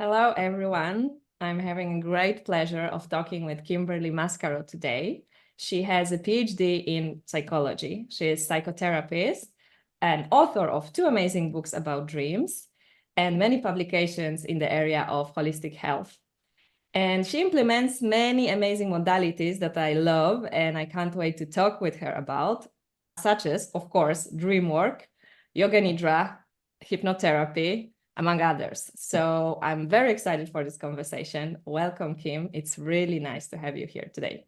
Hello, everyone. I'm having a great pleasure of talking with Kimberly Mascaro today. She has a PhD in psychology. She is a psychotherapist and author of two amazing books about dreams and many publications in the area of holistic health. And she implements many amazing modalities that I love and I can't wait to talk with her about, such as, of course, Dreamwork, Yoga Nidra, hypnotherapy, among others. So I'm very excited for this conversation. Welcome, Kim. It's really nice to have you here today.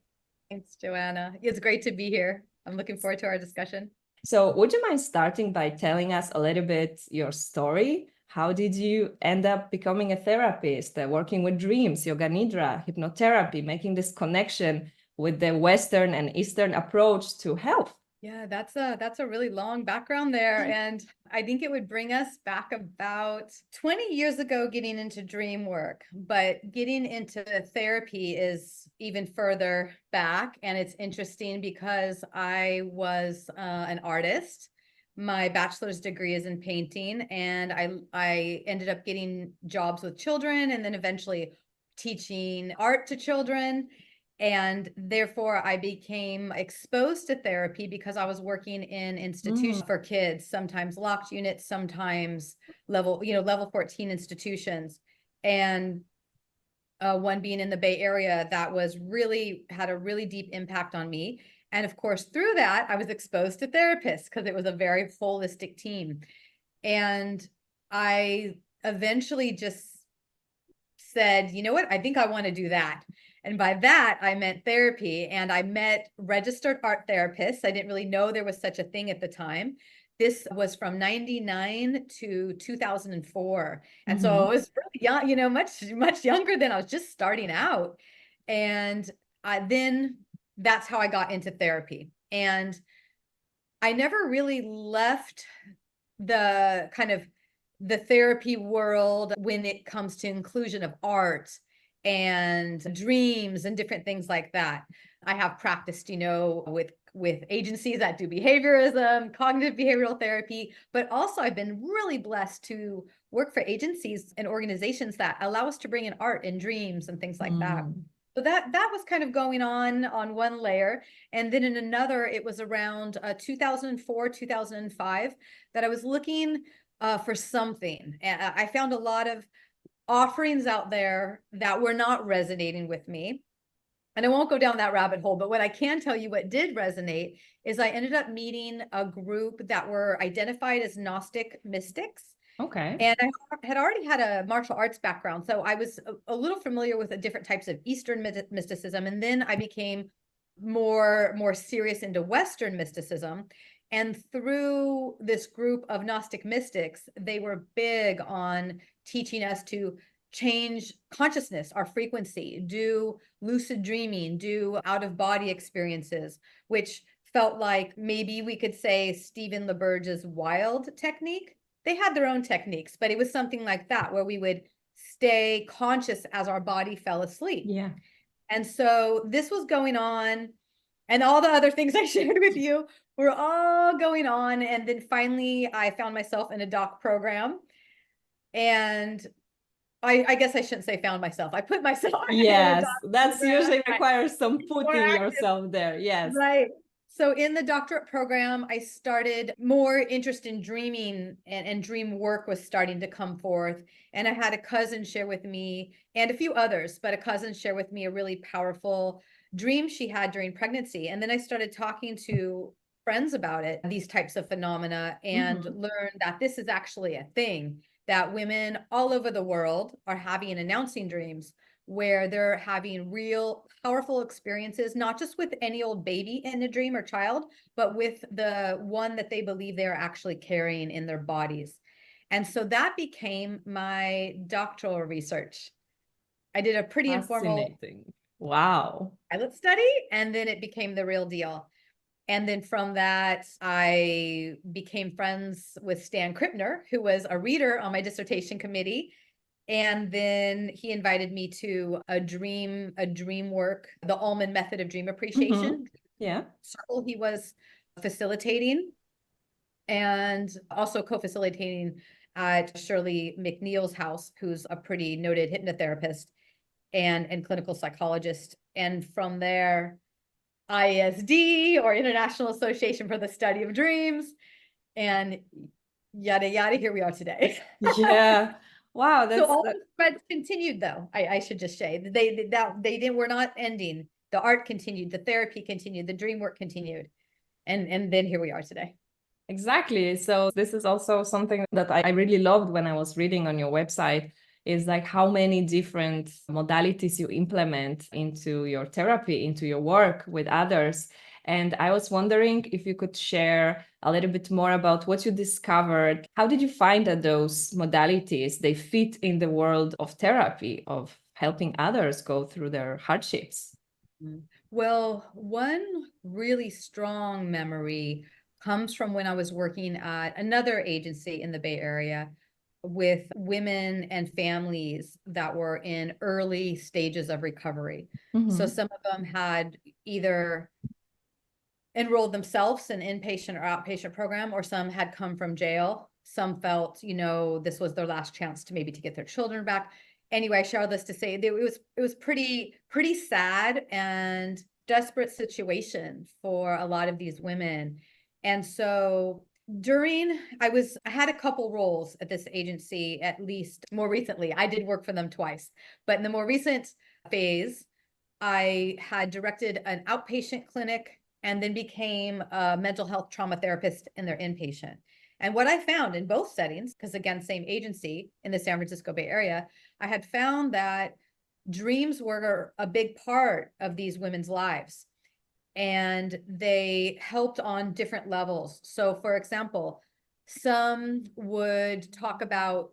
Thanks, Joanna. It's great to be here. I'm looking forward to our discussion. So would you mind starting by telling us a little bit your story? How did you end up becoming a therapist, working with dreams, yoga nidra, hypnotherapy, making this connection with the Western and Eastern approach to health? Yeah, that's a really long background there. And I think it would bring us back about 20 years ago getting into dream work, but getting into therapy is even further back. And it's interesting because I was an artist. My bachelor's degree is in painting, and I ended up getting jobs with children and then eventually teaching art to children. And therefore, I became exposed to therapy because I was working in institutions for kids, sometimes locked units, sometimes level 14 institutions. And one being in the Bay Area, that had a really deep impact on me. And of course, through that, I was exposed to therapists because it was a very holistic team. And I eventually just said, you know what, I think I want to do that. And by that, I meant therapy. And I met registered art therapists. I didn't really know there was such a thing at the time. This was from 99 to 2004. And so I was really young, much younger than I was just starting out. And then that's how I got into therapy. And I never really left the kind of the therapy world when it comes to inclusion of art and dreams and different things like that. I have practiced, with agencies that do behaviorism, cognitive behavioral therapy, but also I've been really blessed to work for agencies and organizations that allow us to bring in art and dreams and things like that. So that was kind of going on one layer. And then in another, it was around 2004, 2005 that I was looking for something. And I found a lot of offerings out there that were not resonating with me. And I won't go down that rabbit hole, but what I can tell you what did resonate is I ended up meeting a group that were identified as Gnostic mystics. Okay. And I had already had a martial arts background, so I was a little familiar with the different types of Eastern mysticism. And then I became more serious into Western mysticism. And through this group of Gnostic mystics, they were big on teaching us to change consciousness, our frequency, do lucid dreaming, do out-of-body experiences, which felt like maybe we could say Stephen LaBerge's wild technique. They had their own techniques, but it was something like that, where we would stay conscious as our body fell asleep. Yeah. And so this was going on, and all the other things I shared with you were all going on. And then finally, I found myself in a doc program. And I guess I shouldn't say found myself. I put myself Yes, in a that's usually requires some more putting active. yourself there. Yes. Right. So in the doctorate program, I started more interest in dreaming, and dream work was starting to come forth. And I had a cousin share with me, and a few others, but a cousin share with me a really powerful dream she had during pregnancy. And then I started talking to friends about it, these types of phenomena, and learned that this is actually a thing, that women all over the world are having and announcing dreams where they're having real powerful experiences, not just with any old baby in a dream or child, but with the one that they believe they're actually carrying in their bodies. And so that became my doctoral research. I did a pretty informal Wow. pilot study, and then it became the real deal. And then from that, I became friends with Stan Krippner, who was a reader on my dissertation committee. And then he invited me to a Dreamwork, the Ullman method of dream appreciation circle he was facilitating, and also co-facilitating at Shirley McNeil's house, who's a pretty noted hypnotherapist and clinical psychologist. And from there, ISD, or International Association for the Study of Dreams, and yada, yada, here we are today. Yeah. Wow, So all the threads continued, though. I should just say they didn't, we're not ending. The art continued, the therapy continued, the dream work continued. And then here we are today. exactly. So this is also something that I really loved when I was reading on your website, is like how many different modalities you implement into your therapy, into your work with others. And I was wondering if you could share a little bit more about what you discovered. How did you find that those modalities, they fit in the world of therapy, of helping others go through their hardships? Well, one really strong memory comes from when I was working at another agency in the Bay Area with women and families that were in early stages of recovery. So some of them had either enrolled themselves in inpatient or outpatient program, or some had come from jail. Some felt, this was their last chance to maybe to get their children back. Anyway, I share all this to say that it was pretty sad and desperate situation for a lot of these women. And so I had a couple roles at this agency, at least more recently. I did work for them twice, but in the more recent phase, I had directed an outpatient clinic and then became a mental health trauma therapist in their inpatient. And what I found in both settings, because again, same agency in the San Francisco Bay Area, I had found that dreams were a big part of these women's lives. And they helped on different levels. So for example, some would talk about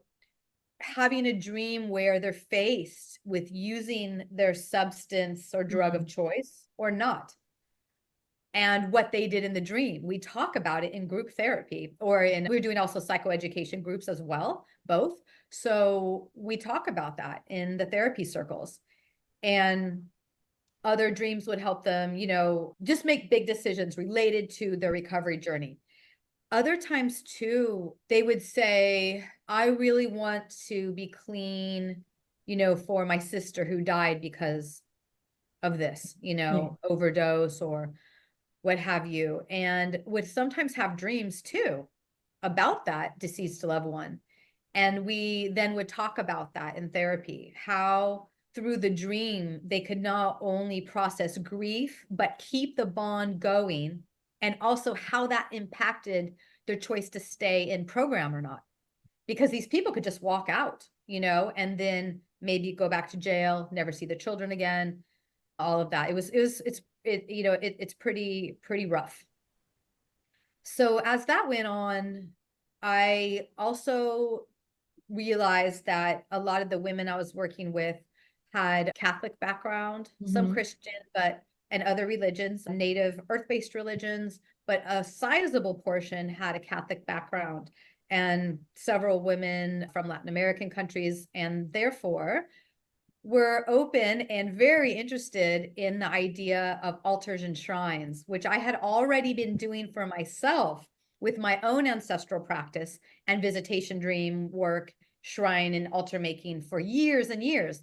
having a dream where they're faced with using their substance or drug of choice or not, and what they did in the dream. We talk about it in group therapy, we're doing also psychoeducation groups as well, both. So we talk about that in the therapy circles. And other dreams would help them, just make big decisions related to their recovery journey. Other times too, they would say, I really want to be clean, for my sister who died because of this, overdose or what have you, and would sometimes have dreams too about that deceased loved one. And we then would talk about that in therapy, how through the dream, they could not only process grief, but keep the bond going, and also how that impacted their choice to stay in program or not. Because these people could just walk out, and then maybe go back to jail, never see the children again, all of that. It's pretty rough. So as that went on, I also realized that a lot of the women I was working with had Catholic background, some Christian, and other religions, native earth-based religions, but a sizable portion had a Catholic background, and several women from Latin American countries, and therefore were open and very interested in the idea of altars and shrines, which I had already been doing for myself with my own ancestral practice and visitation dream work, shrine and altar making for years and years.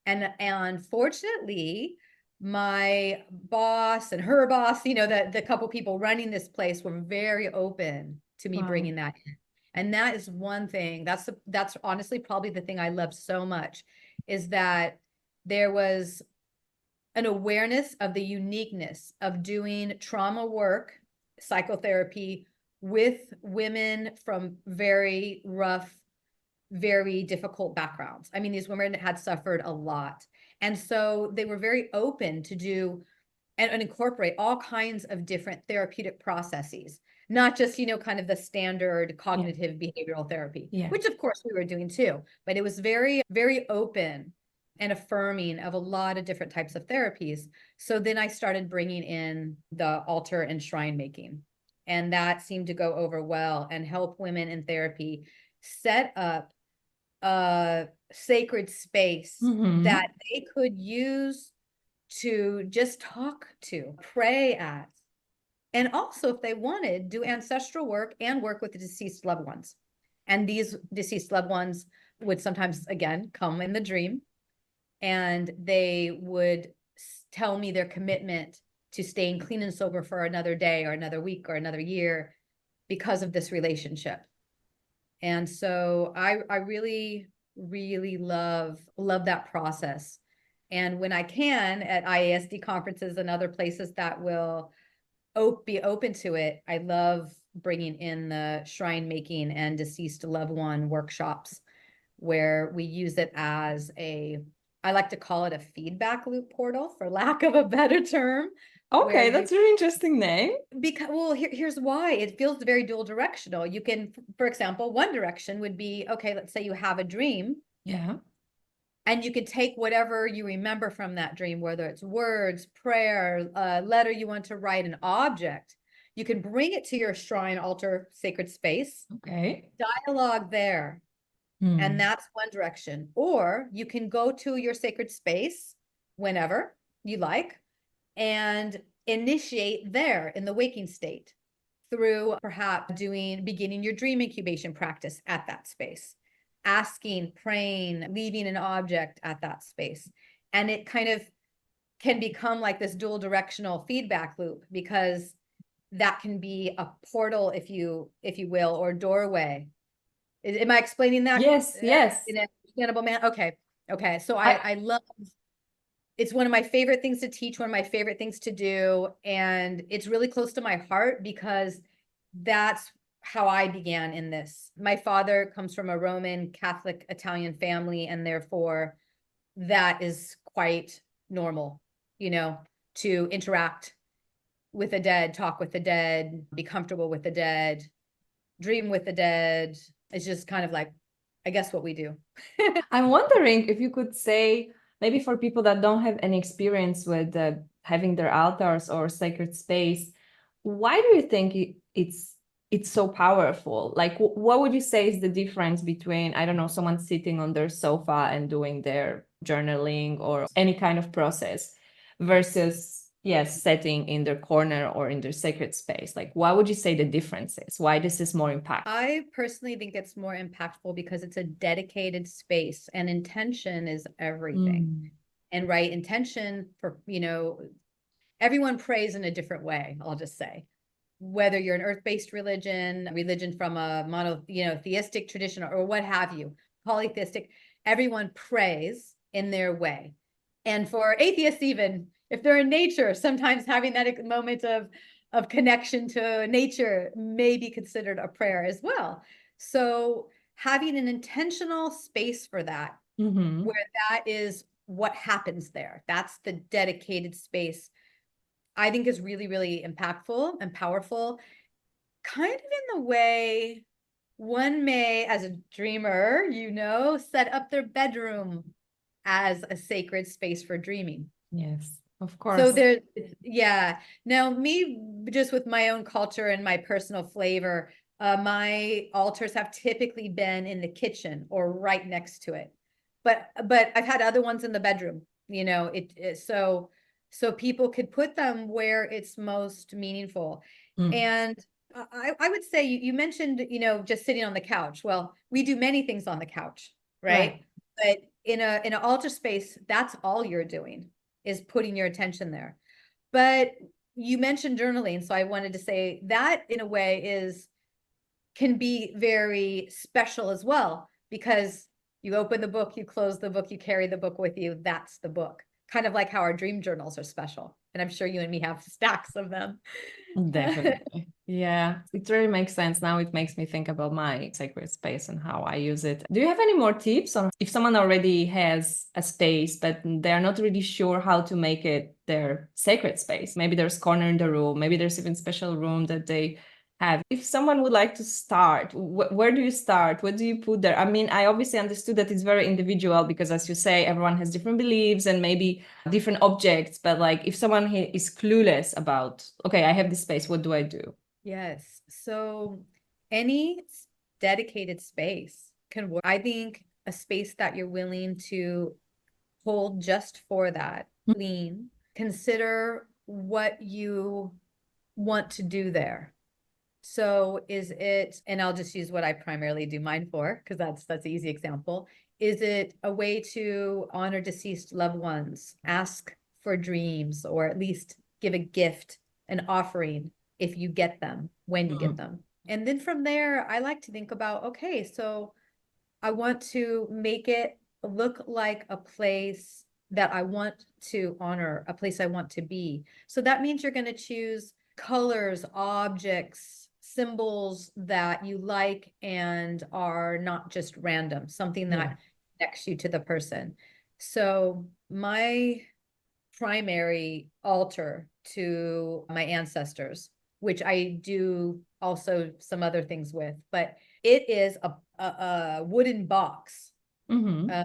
And fortunately, my boss and her boss, the couple people running this place were very open to me bringing that in. And that is one thing, that's honestly probably the thing I love so much, is that there was an awareness of the uniqueness of doing trauma work, psychotherapy with women from very rough, very difficult backgrounds. I mean, these women had suffered a lot. And so they were very open to do and incorporate all kinds of different therapeutic processes, not just, kind of the standard cognitive behavioral therapy, which of course we were doing too, but it was very, very open and affirming of a lot of different types of therapies. So then I started bringing in the altar and shrine making, and that seemed to go over well and help women in therapy set up a sacred space that they could use to just talk to, pray at, and also if they wanted, do ancestral work and work with the deceased loved ones. And these deceased loved ones would sometimes, again, come in the dream, and they would tell me their commitment to staying clean and sober for another day or another week or another year because of this relationship. And so I really, really love that process. And when I can, at IASD conferences and other places that will be open to it, I love bringing in the shrine making and deceased loved one workshops, where we use it as I like to call it a feedback loop portal, for lack of a better term. Okay, that's a really interesting name. Because, well, here's why. It feels very dual directional. You can, for example, one direction would be, okay, let's say you have a dream. Yeah. And you could take whatever you remember from that dream, whether it's words, prayer, a letter you want to write, an object. You can bring it to your shrine, altar, sacred space. Okay. Dialogue there. And that's one direction. Or you can go to your sacred space whenever you like and initiate there in the waking state through perhaps beginning your dream incubation practice at that space, asking, praying, leaving an object at that space. And it kind of can become like this dual directional feedback loop, because that can be a portal, if you will, or doorway. Am I explaining that? Yes, yes. In an understandable manner? Okay. So I love, it's one of my favorite things to teach, one of my favorite things to do. And it's really close to my heart, because that's how I began in this. My father comes from a Roman Catholic Italian family, and therefore that is quite normal, to interact with the dead, talk with the dead, be comfortable with the dead, dream with the dead. It's just kind of like, I guess, what we do. I'm wondering if you could say, maybe for people that don't have any experience with having their altars or sacred space, why do you think it's so powerful? Like, what would you say is the difference between, I don't know, someone sitting on their sofa and doing their journaling or any kind of process versus, yes, sitting in their corner or in their sacred space? Like, why would you say the difference is? Why this is more impactful? I personally think it's more impactful because it's a dedicated space, and intention is everything. And right, intention for, everyone prays in a different way, I'll just say. Whether you're an earth-based religion from a theistic tradition, or what have you, polytheistic, everyone prays in their way. And for atheists, even if they're in nature, sometimes having that moment of connection to nature may be considered a prayer as well. So having an intentional space for that, where that is what happens there, that's the dedicated space, I think is really, really impactful and powerful, kind of in the way one may, as a dreamer, set up their bedroom as a sacred space for dreaming. Yes, of course. So now me, just with my own culture and my personal flavor, my altars have typically been in the kitchen or right next to it. But I've had other ones in the bedroom, so people could put them where it's most meaningful. And I would say, you mentioned, just sitting on the couch. Well, we do many things on the couch, right? But in an altar space, that's all you're doing, is putting your attention there. But you mentioned journaling, so I wanted to say that in a way can be very special as well, because you open the book, you close the book, you carry the book with you. That's the book. Kind of like how our dream journals are special. And I'm sure you and me have stacks of them. Definitely. Yeah, it really makes sense. Now it makes me think about my sacred space and how I use it. Do you have any more tips on if someone already has a space, but they're not really sure how to make it their sacred space? Maybe there's corner in the room, maybe there's even special room that they have. If someone would like to start, where do you start? What do you put there? I mean, I obviously understood that it's very individual, because as you say, everyone has different beliefs and maybe different objects. But like, if someone is clueless about, okay, I have this space, what do I do? Yes. So any dedicated space can work. I think a space that you're willing to hold just for that, consider what you want to do there. So is it, and I'll just use what I primarily do mine for, because that's an easy example. Is it a way to honor deceased loved ones, ask for dreams, or at least give a gift, an offering, if you get them, when you get them? And then from there, I like to think about, okay, so I want to make it look like a place that I want to honor, a place I want to be. So that means you're going to choose colors, objects, symbols that you like and are not just random, something that connects you to the person. So my primary altar to my ancestors, which I do also some other things with, but it is a wooden box. Mm-hmm.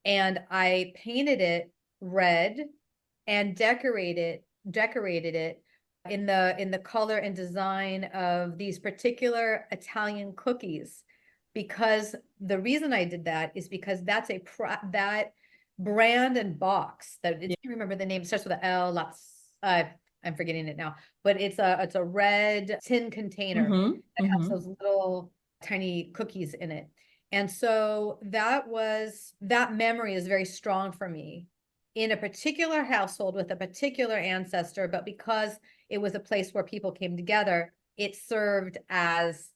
And I painted it red and decorated it in the color and design of these particular Italian cookies. Because the reason I did that is because that's that brand and box that I remember the name. It starts with an L. I'm forgetting it now, but it's a red tin container that has those little tiny cookies in it. And so that memory is very strong for me in a particular household with a particular ancestor, but because it was a place where people came together, it served as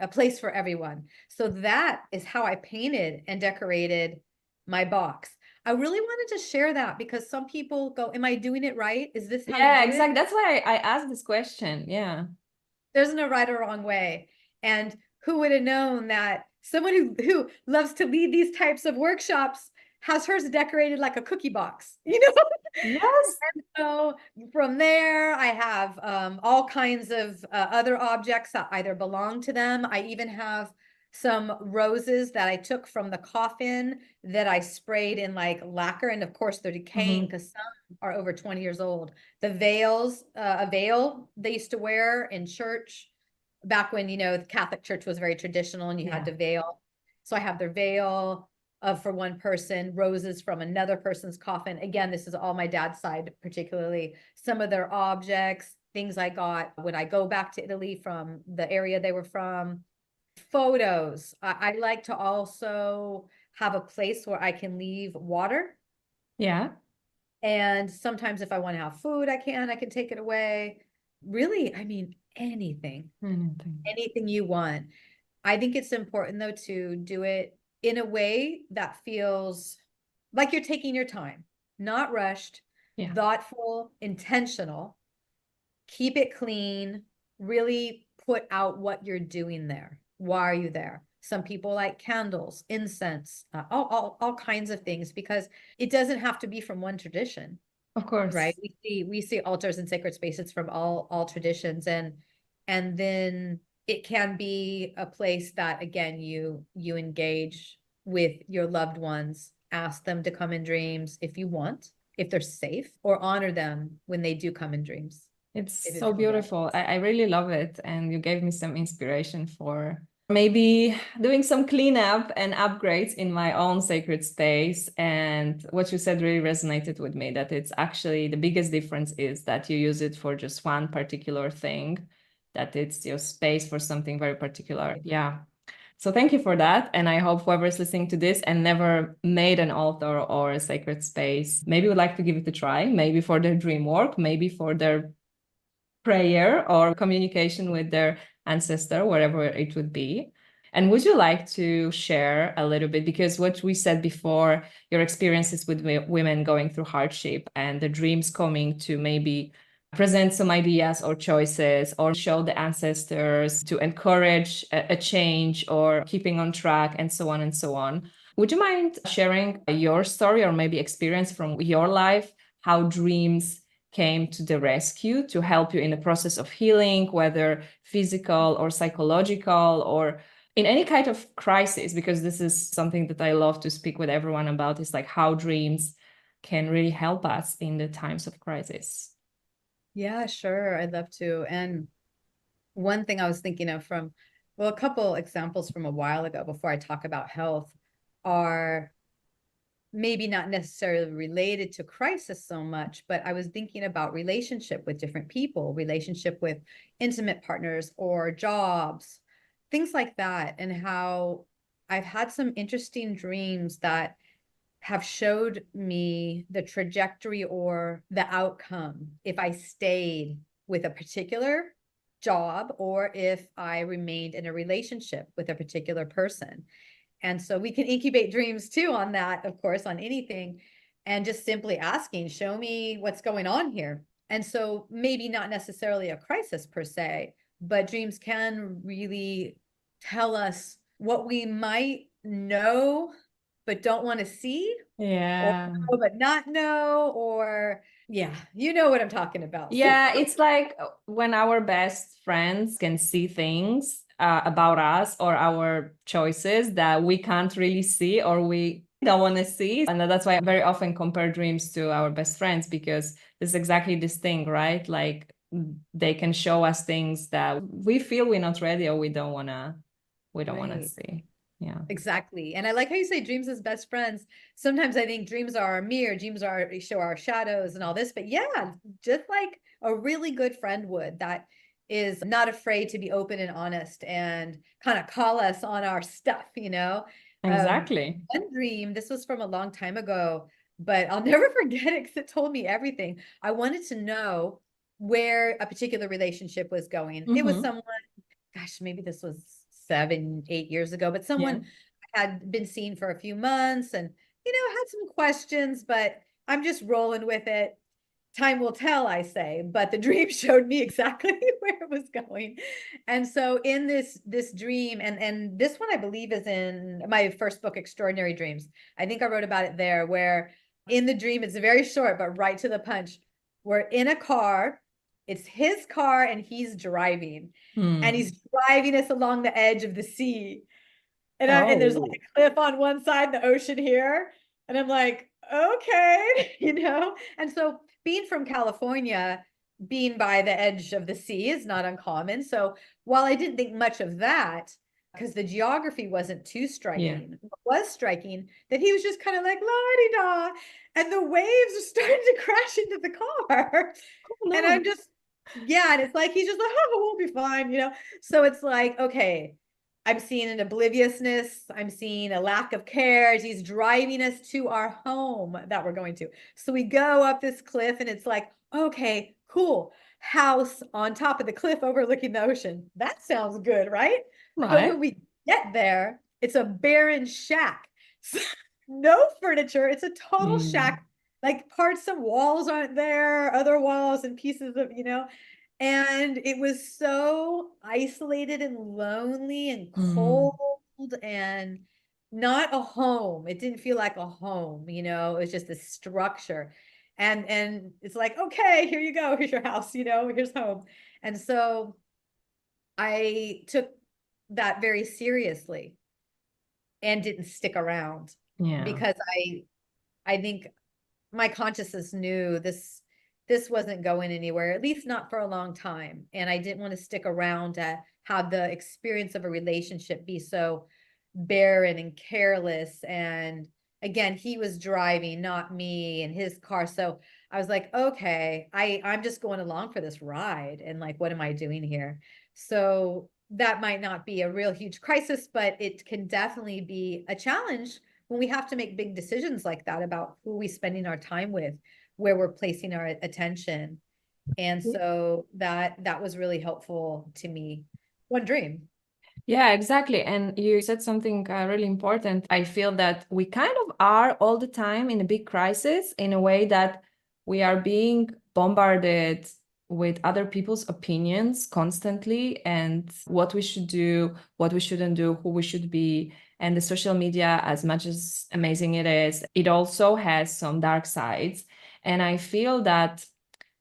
a place for everyone. So that is how I painted and decorated my box. I really wanted to share that because some people go, am I doing it right? Is this how you do Exactly. it? That's why I asked this question. Yeah. There's no right or wrong way. And who would have known that someone who loves to lead these types of workshops has hers decorated like a cookie box, you know? Yes. And so from there, I have all kinds of other objects that either belong to them. I even have some roses that I took from the coffin that I sprayed in like lacquer. And of course, they're decaying because some are over 20 years old. The veils, a veil they used to wear in church back when, the Catholic Church was very traditional and you had to veil. So I have their veil for one person, roses from another person's coffin. Again, this is all my dad's side, particularly some of their objects, things I got when I go back to Italy from the area they were from. Photos. I like to also have a place where I can leave water. Yeah. And sometimes if I want to have food, I can take it away. Really, I mean, anything you want. I think it's important though to do it in a way that feels like you're taking your time, not rushed, thoughtful, intentional. Keep it clean, really put out what you're doing there. Why are you there? Some people like candles, incense, all kinds of things, because it doesn't have to be from one tradition. Of course. Right. We see altars and sacred spaces from all traditions, and then it can be a place that again you engage with your loved ones, ask them to come in dreams if you want, if they're safe, or honor them when they do come in dreams. It's so beautiful. I really love it. And you gave me some inspiration for maybe doing some cleanup and upgrades in my own sacred space. And what you said really resonated with me, that it's actually the biggest difference is that you use it for just one particular thing, that it's your space for something very particular. Yeah. So thank you for that. And I hope whoever's listening to this and never made an altar or a sacred space, maybe would like to give it a try, maybe for their dream work, maybe for their prayer or communication with their ancestor, wherever it would be. And would you like to share a little bit, because what we said before, your experiences with women going through hardship and the dreams coming to maybe present some ideas or choices or show the ancestors to encourage a change or keeping on track and so on and so on. Would you mind sharing your story or maybe experience from your life, how dreams came to the rescue to help you in the process of healing, whether physical or psychological or in any kind of crisis? Because this is something that I love to speak with everyone about, is like how dreams can really help us in the times of crisis. Yeah, sure. I'd love to. And one thing I was thinking of a couple examples from a while ago before I talk about health are maybe not necessarily related to crisis so much, but I was thinking about relationship with different people, relationship with intimate partners or jobs, things like that, and how I've had some interesting dreams that have showed me the trajectory or the outcome if I stayed with a particular job or if I remained in a relationship with a particular person. And so we can incubate dreams too on that, of course, on anything, and just simply asking, show me what's going on here. And so maybe not necessarily a crisis per se, but dreams can really tell us what we might know but don't want to see, or Yeah. know but not know, or yeah, you know what I'm talking about. Yeah, it's like when our best friends can see things about us or our choices that we can't really see or we don't want to see. And that's why I very often compare dreams to our best friends, because it's exactly this thing, right? Like they can show us things that we feel we're not ready or we don't want to Right. see. Yeah. Exactly. And I like how you say dreams as best friends. Sometimes I think dreams are our mirror, dreams are show our shadows and all this, but yeah, just like a really good friend would, that is not afraid to be open and honest and kind of call us on our stuff, you know? Exactly. One dream, this was from a long time ago, but I'll never forget it because it told me everything. I wanted to know where a particular relationship was going. It was someone, gosh, maybe this was 7, 8 years ago, but someone I had been seeing for a few months and, had some questions, but I'm just rolling with it. Time will tell, I say, but the dream showed me exactly where it was going. And so in this dream, and this one I believe is in my first book, Extraordinary Dreams. I think I wrote about it there, where in the dream, it's very short, but right to the punch. We're in a car. It's his car and he's driving. And he's driving us along the edge of the sea. And there's like a cliff on one side, the ocean here. And I'm like, okay, And so being from California, being by the edge of the sea is not uncommon. So while I didn't think much of that, because the geography wasn't too striking, what was striking that he was just kind of like la-di-da, and the waves are starting to crash into the car. No. And I'm just, and it's like he's just like, oh, we'll be fine, So it's like, okay, I'm seeing an obliviousness. I'm seeing a lack of care. He's driving us to our home that we're going to. So we go up this cliff and it's like, okay, cool. House on top of the cliff overlooking the ocean. That sounds good, right? But when we get there, it's a barren shack. No furniture. It's a total shack. Like parts of walls aren't there, other walls and pieces of, and it was so isolated and lonely and cold and not a home. It didn't feel like a home, it was just a structure. And it's like, okay, here you go. Here's your house, here's home. And so I took that very seriously and didn't stick around because I think my consciousness knew this wasn't going anywhere, at least not for a long time. And I didn't want to stick around to have the experience of a relationship be so barren and careless. And again, he was driving, not me, in his car. So I was like, okay, I'm just going along for this ride. And like, what am I doing here? So that might not be a real huge crisis, but it can definitely be a challenge when we have to make big decisions like that about who we're spending our time with, where we're placing our attention. And so that was really helpful to me. One dream. Yeah, exactly. And you said something really important. I feel that we kind of are all the time in a big crisis in a way that we are being bombarded with other people's opinions constantly and what we should do, what we shouldn't do, who we should be. And the social media, as much as amazing it is, it also has some dark sides. And I feel that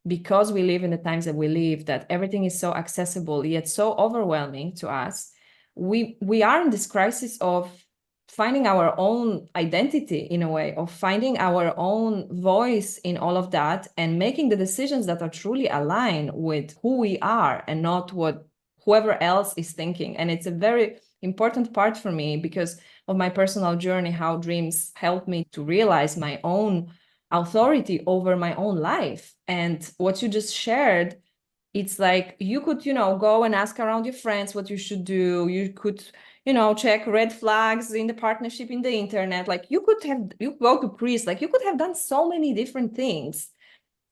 because we live in the times that we live, that everything is so accessible, yet so overwhelming to us, we are in this crisis of finding our own identity in a way, of finding our own voice in all of that and making the decisions that are truly aligned with who we are and not what whoever else is thinking. And important part for me because of my personal journey, how dreams helped me to realize my own authority over my own life. And what you just shared, it's like you could, go and ask around your friends what you should do. You could, check red flags in the partnership in the internet. Like you go to priest, like you could have done so many different things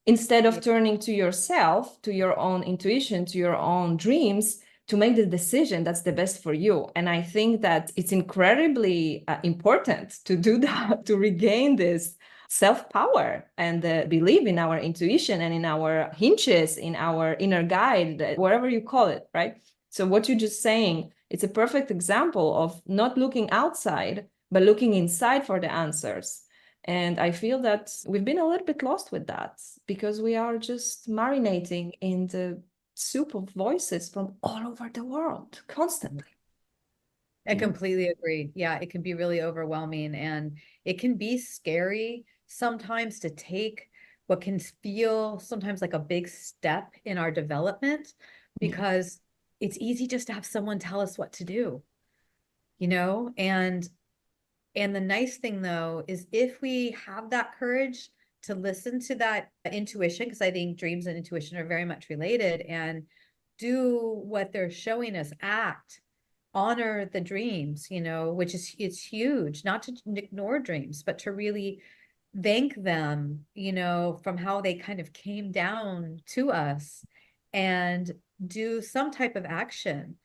instead of turning to yourself, to your own intuition, to your own dreams to make the decision that's the best for you. And I think that it's incredibly important to do that, to regain this self-power and believe in our intuition and in our hinges, in our inner guide, whatever you call it, right? So what you're just saying, it's a perfect example of not looking outside, but looking inside for the answers. And I feel that we've been a little bit lost with that because we are just marinating in the soup of voices from all over the world constantly. I completely agree. Yeah, it can be really overwhelming and it can be scary sometimes to take what can feel sometimes like a big step in our development because it's easy just to have someone tell us what to do, and the nice thing though is if we have that courage to listen to that intuition, because I think dreams and intuition are very much related, and do what they're showing us, act, honor the dreams, which is, it's huge, not to ignore dreams, but to really thank them, from how they kind of came down to us and do some type of action.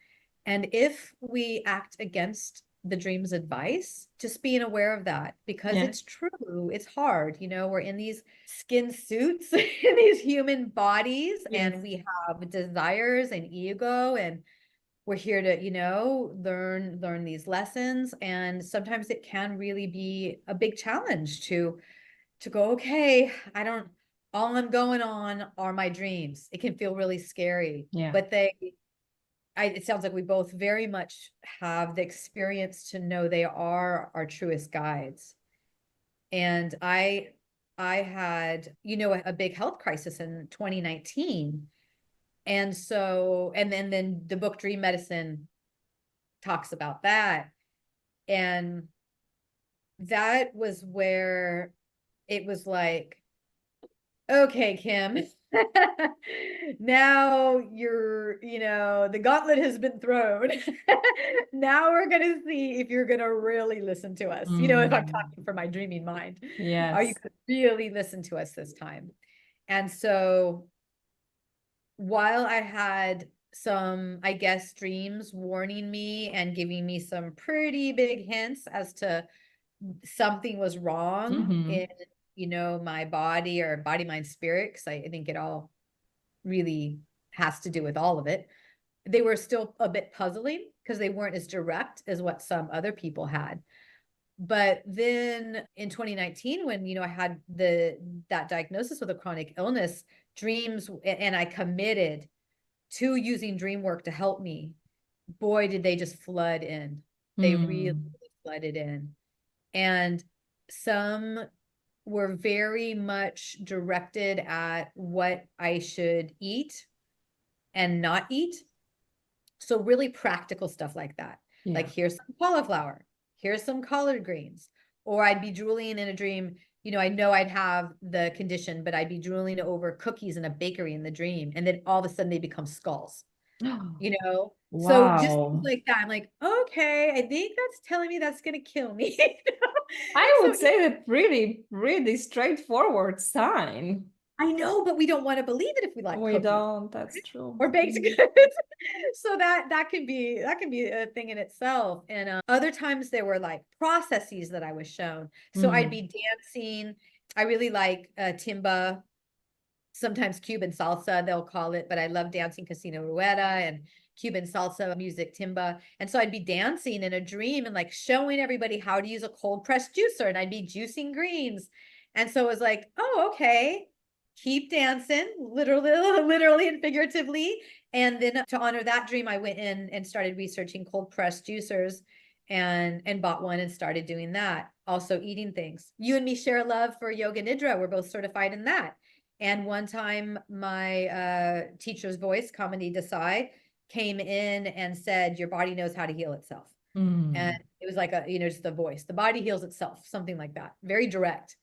And if we act against the dream's advice, just being aware of that because it's true. It's hard. We're in these skin suits in these human bodies and we have desires and ego and we're here to, learn these lessons. And sometimes it can really be a big challenge to go, okay, all I'm going on are my dreams. It can feel really scary, but it sounds like we both very much have the experience to know they are our truest guides. And I had, a big health crisis in 2019. And so, and then the book Dream Medicine talks about that. And that was where it was like, okay, Kim, now the gauntlet has been thrown. Now we're going to see if you're going to really listen to us. If I'm talking from my dreaming mind, are you going to really listen to us this time? And so while I had some, I guess, dreams warning me and giving me some pretty big hints as to something was wrong in my body or body, mind, spirit, because I think it all really has to do with all of it. They were still a bit puzzling because they weren't as direct as what some other people had. But then in 2019, when I had that diagnosis with a chronic illness, dreams, and I committed to using Dreamwork to help me, boy, did they just flood in. They really flooded in. And some were very much directed at what I should eat and not eat. So really practical stuff like that. Like here's some cauliflower, here's some collard greens, or I'd be drooling in a dream. I know I'd have the condition, but I'd be drooling over cookies in a bakery in the dream. And then all of a sudden they become skulls, Wow. So just like that, I'm like, okay, I think that's telling me that's going to kill me. I would say that really, really straightforward sign. I know, but we don't want to believe it if we like cookies. Don't, that's true. Or baked goods. So that can be a thing in itself. And other times there were like processes that I was shown. So I'd be dancing. I really like timba, sometimes Cuban salsa, they'll call it, but I love dancing Casino Rueda and Cuban salsa music, timba. And so I'd be dancing in a dream and like showing everybody how to use a cold pressed juicer, and I'd be juicing greens. And so it was like, oh, okay, keep dancing, literally and figuratively. And then to honor that dream, I went in and started researching cold pressed juicers and bought one and started doing that. Also eating things. You and me share a love for yoga nidra. We're both certified in that. And one time my teacher's voice, Kamini Desai, came in and said, your body knows how to heal itself. And it was like just the voice, the body heals itself, something like that, very direct.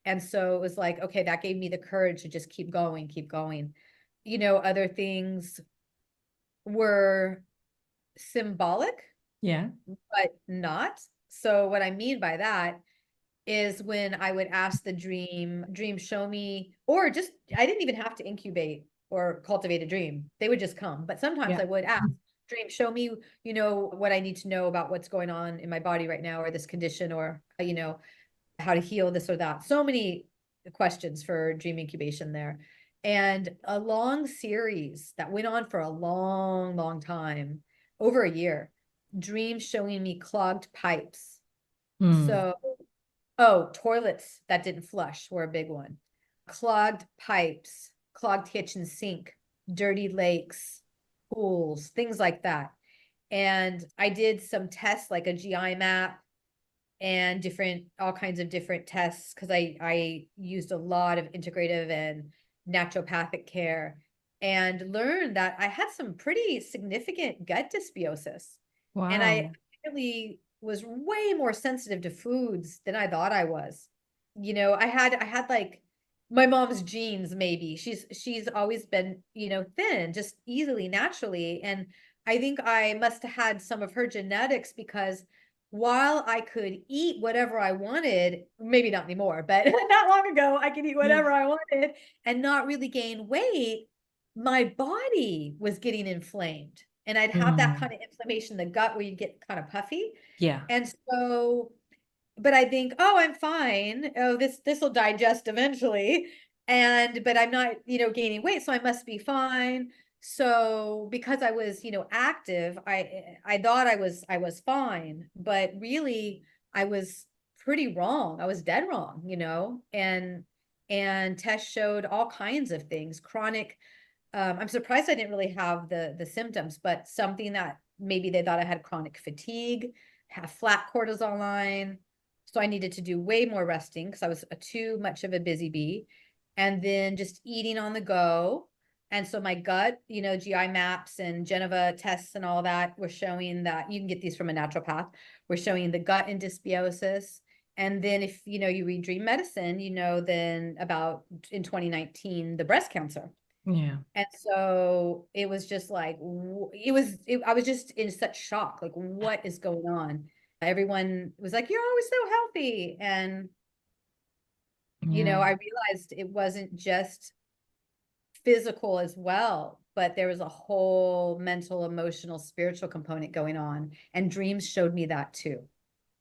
And so it was like, okay, that gave me the courage to just keep going, keep going. Other things were symbolic, Yeah. but not. So what I mean by that is when I would ask the dream, show me, or just, I didn't even have to incubate or cultivate a dream. They would just come. But sometimes Yeah. I would ask, dream, show me, what I need to know about what's going on in my body right now, or this condition, or, how to heal this or that. So many questions for dream incubation there. And a long series that went on for a long, long time, over a year, dreams showing me clogged pipes. So, toilets that didn't flush were a big one. Clogged pipes, clogged kitchen sink, dirty lakes, pools, things like that. And I did some tests like a GI map and all kinds of different tests, because I used a lot of integrative and naturopathic care, and learned that I had some pretty significant gut dysbiosis. And I Wow. really was way more sensitive to foods than I thought I was. I had like my mom's genes, maybe. She's always been, thin, just easily, naturally. And I think I must have had some of her genetics, because while I could eat whatever I wanted, maybe not anymore, but not long ago, I could eat whatever I wanted and not really gain weight, my body was getting inflamed. And I'd have that kind of inflammation in the gut where you get kind of puffy. Yeah. And so, but I think, oh, I'm fine. Oh, this will digest eventually. But I'm not, gaining weight, so I must be fine. So because I was, active, I thought I was fine, but really I was pretty wrong. I was dead wrong, and tests showed all kinds of things. Chronic, I'm surprised I didn't really have the symptoms, but something that maybe they thought I had chronic fatigue, have flat cortisol line. So I needed to do way more resting because I was too much of a busy bee. And then just eating on the go. And so my gut, GI maps and Geneva tests and all that were showing that you can get these from a naturopath. We're showing the gut and dysbiosis. And then if, you read Dream Medicine, then about in 2019, the breast cancer. Yeah. And so it was just like, I was just in such shock. Like, what is going on? Everyone was like, you're always so healthy. And, I realized it wasn't just physical as well, but there was a whole mental, emotional, spiritual component going on. And dreams showed me that too.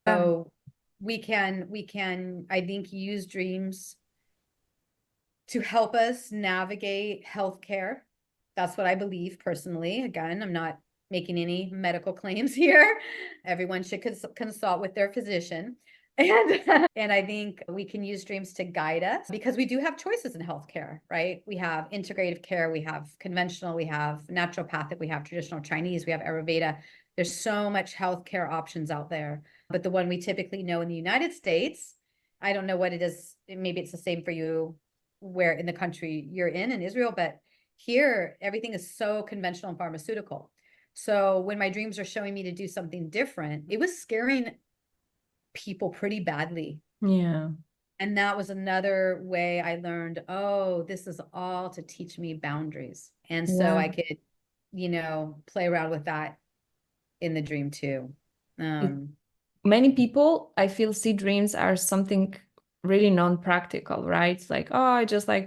So we can, I think, use dreams to help us navigate healthcare. That's what I believe personally. Again, I'm not making any medical claims here. Everyone should consult with their physician. And I think we can use dreams to guide us, because we do have choices in healthcare, right? We have integrative care, we have conventional, we have naturopathic, we have traditional Chinese, we have Ayurveda. There's so much healthcare options out there. But the one we typically know in the United States, I don't know what it is. Maybe it's the same for you where in the country you're in Israel, but here everything is so conventional and pharmaceutical. So when my dreams are showing me to do something different, it was scaring people pretty badly. Yeah. And that was another way I learned, oh, this is all to teach me boundaries. And so I could, play around with that in the dream too. Many people, I feel, see dreams are something really non-practical, right? It's like, oh,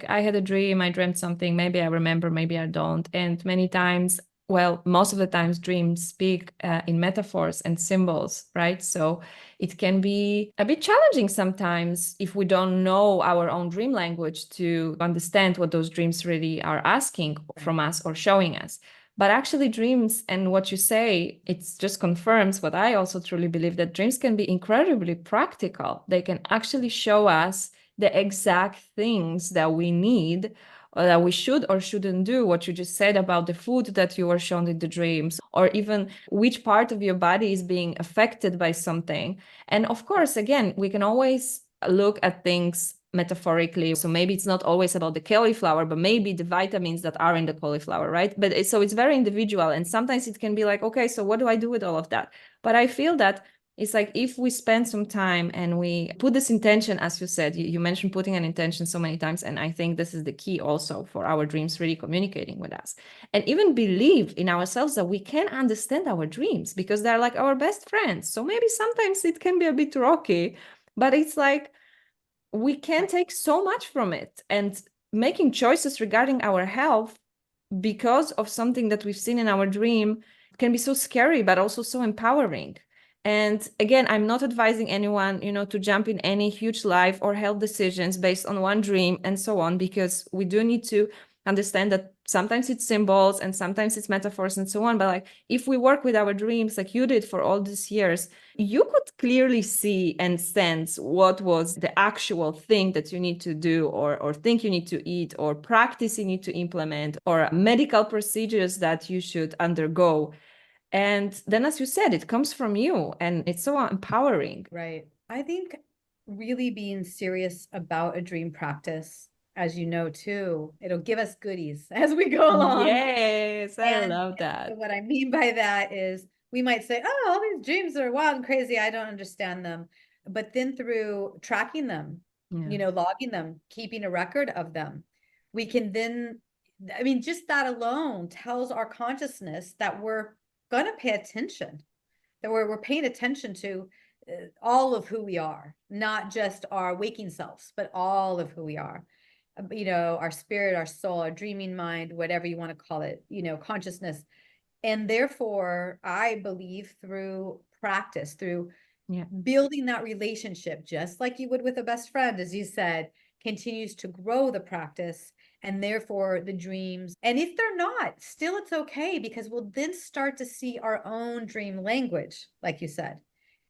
I had a dream, I dreamt something, maybe I remember, maybe I don't. And many times, well, most of the times dreams speak in metaphors and symbols, right? So it can be a bit challenging sometimes if we don't know our own dream language to understand what those dreams really are asking from us or showing us. But actually dreams, and what you say, it just confirms what I also truly believe, that dreams can be incredibly practical. They can actually show us the exact things that we need, or that we should or shouldn't do. What you just said about the food that you were shown in the dreams, or even which part of your body is being affected by something. And of course, again, we can always look at things metaphorically. So maybe it's not always about the cauliflower, but maybe the vitamins that are in the cauliflower, right? But so it's very individual. And sometimes it can be like, okay, so what do I do with all of that? But I feel that it's like if we spend some time and we put this intention, as you said, you mentioned putting an intention so many times. And I think this is the key also for our dreams really communicating with us. And even believe in ourselves that we can understand our dreams because they're like our best friends. So maybe sometimes it can be a bit rocky, but it's like we can take so much from it. And making choices regarding our health because of something that we've seen in our dream can be so scary, but also so empowering. And again, I'm not advising anyone, to jump in any huge life or health decisions based on one dream and so on, because we do need to understand that sometimes it's symbols and sometimes it's metaphors and so on. But like, if we work with our dreams like you did for all these years, you could clearly see and sense what was the actual thing that you need to do or think you need to eat or practice you need to implement or medical procedures that you should undergo. And then, as you said, it comes from you and it's so empowering. Right. I think really being serious about a dream practice, as you know, too, it'll give us goodies as we go along. Yes, I And love that. so what I mean by that is we might say, oh, all these dreams are wild and crazy. I don't understand them. But then through tracking them, logging them, keeping a record of them, we can then, just that alone tells our consciousness that we're going to pay attention, that we're paying attention to all of who we are, not just our waking selves, but all of who we are. Our spirit, our soul, our dreaming mind, whatever you want to call it, consciousness. And therefore, I believe through practice, through building that relationship, just like you would with a best friend, as you said, continues to grow the practice and therefore the dreams. And if they're not, still it's okay, because we'll then start to see our own dream language, like you said.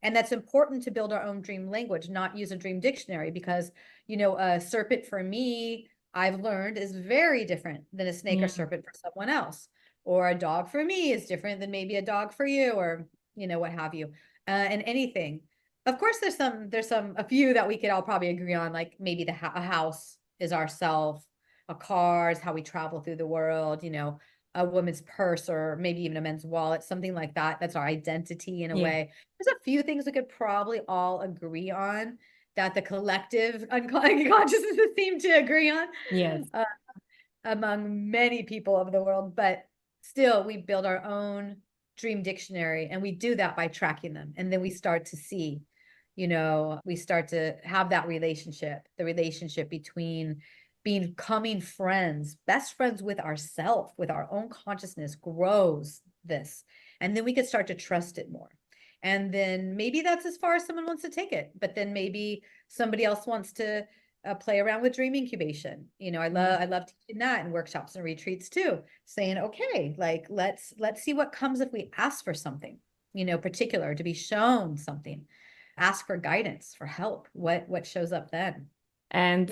And that's important to build our own dream language, not use a dream dictionary, because, a serpent for me, I've learned, is very different than a snake or serpent for someone else. Or a dog for me is different than maybe a dog for you, or, what have you. And anything. Of course, there's a few that we could all probably agree on, like maybe a house is ourself, a car is how we travel through the world, a woman's purse, or maybe even a men's wallet, something like that. That's our identity in a way. There's a few things we could probably all agree on that the collective unconsciousness seem to agree on. Yes. Among many people of the world, but still we build our own dream dictionary, and we do that by tracking them. And then we start to see, we start to have that relationship, the relationship between becoming friends, best friends with ourselves, with our own consciousness, grows this. And then we could start to trust it more. And then maybe that's as far as someone wants to take it. But then maybe somebody else wants to play around with dream incubation. I love teaching that in workshops and retreats too, saying, okay, like, let's see what comes if we ask for something, particular, to be shown something, ask for guidance, for help, what shows up then. And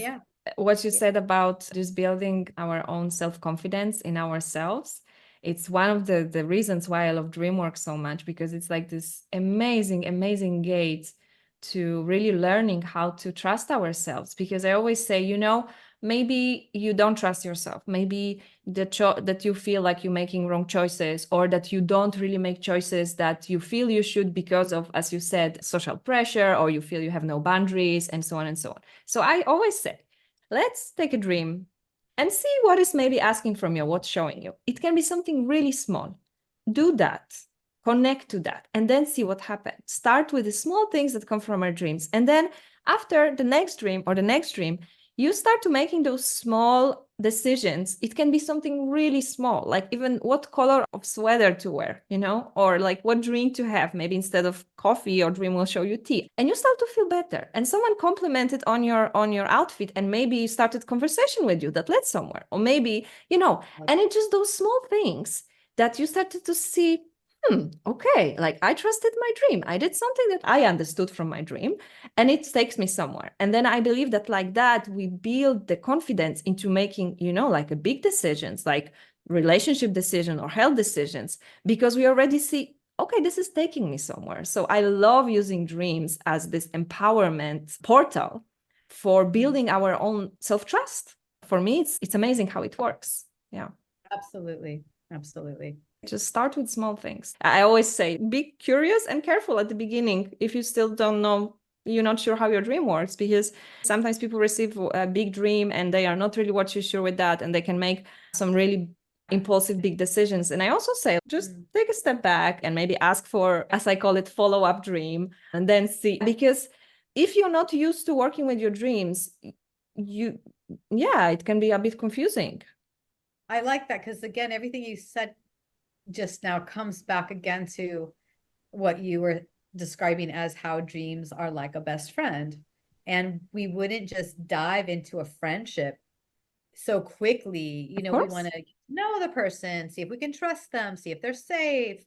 what you said about just building our own self-confidence in ourselves, it's one of the reasons why I love Dreamwork so much, because it's like this amazing gate to really learning how to trust ourselves. Because I always say, maybe you don't trust yourself. Maybe that you feel like you're making wrong choices, or that you don't really make choices that you feel you should because of, as you said, social pressure, or you feel you have no boundaries, and so on and so on. So I always say, let's take a dream and see what is maybe asking from you, what's showing you. It can be something really small. Do that. Connect to that, and then see what happens. Start with the small things that come from our dreams. And then after the next dream or the next dream, you start to making those small decisions. It can be something really small, like even what color of sweater to wear, or like what drink to have. Maybe instead of coffee, your dream will show you tea, and you start to feel better. And someone complimented on your outfit, and maybe started conversation with you that led somewhere, or maybe, and it's just those small things that you started to see, okay, like I trusted my dream. I did something that I understood from my dream, and it takes me somewhere. And then I believe that like that, we build the confidence into making, like a big decisions, like relationship decision or health decisions, because we already see, okay, this is taking me somewhere. So I love using dreams as this empowerment portal for building our own self-trust. For me, it's amazing how it works. Yeah. Absolutely. Absolutely. Just start with small things. I always say, be curious and careful at the beginning. If you still don't know, you're not sure how your dream works, because sometimes people receive a big dream and they are not really what you're sure with that, and they can make some really impulsive big decisions. And I also say, just take a step back and maybe ask for, as I call it, follow-up dream, and then see, because if you're not used to working with your dreams, it can be a bit confusing. I like that, because again, everything you said just now comes back again to what you were describing as how dreams are like a best friend. And we wouldn't just dive into a friendship so quickly. You know, we want to know the person, see if we can trust them, see if they're safe,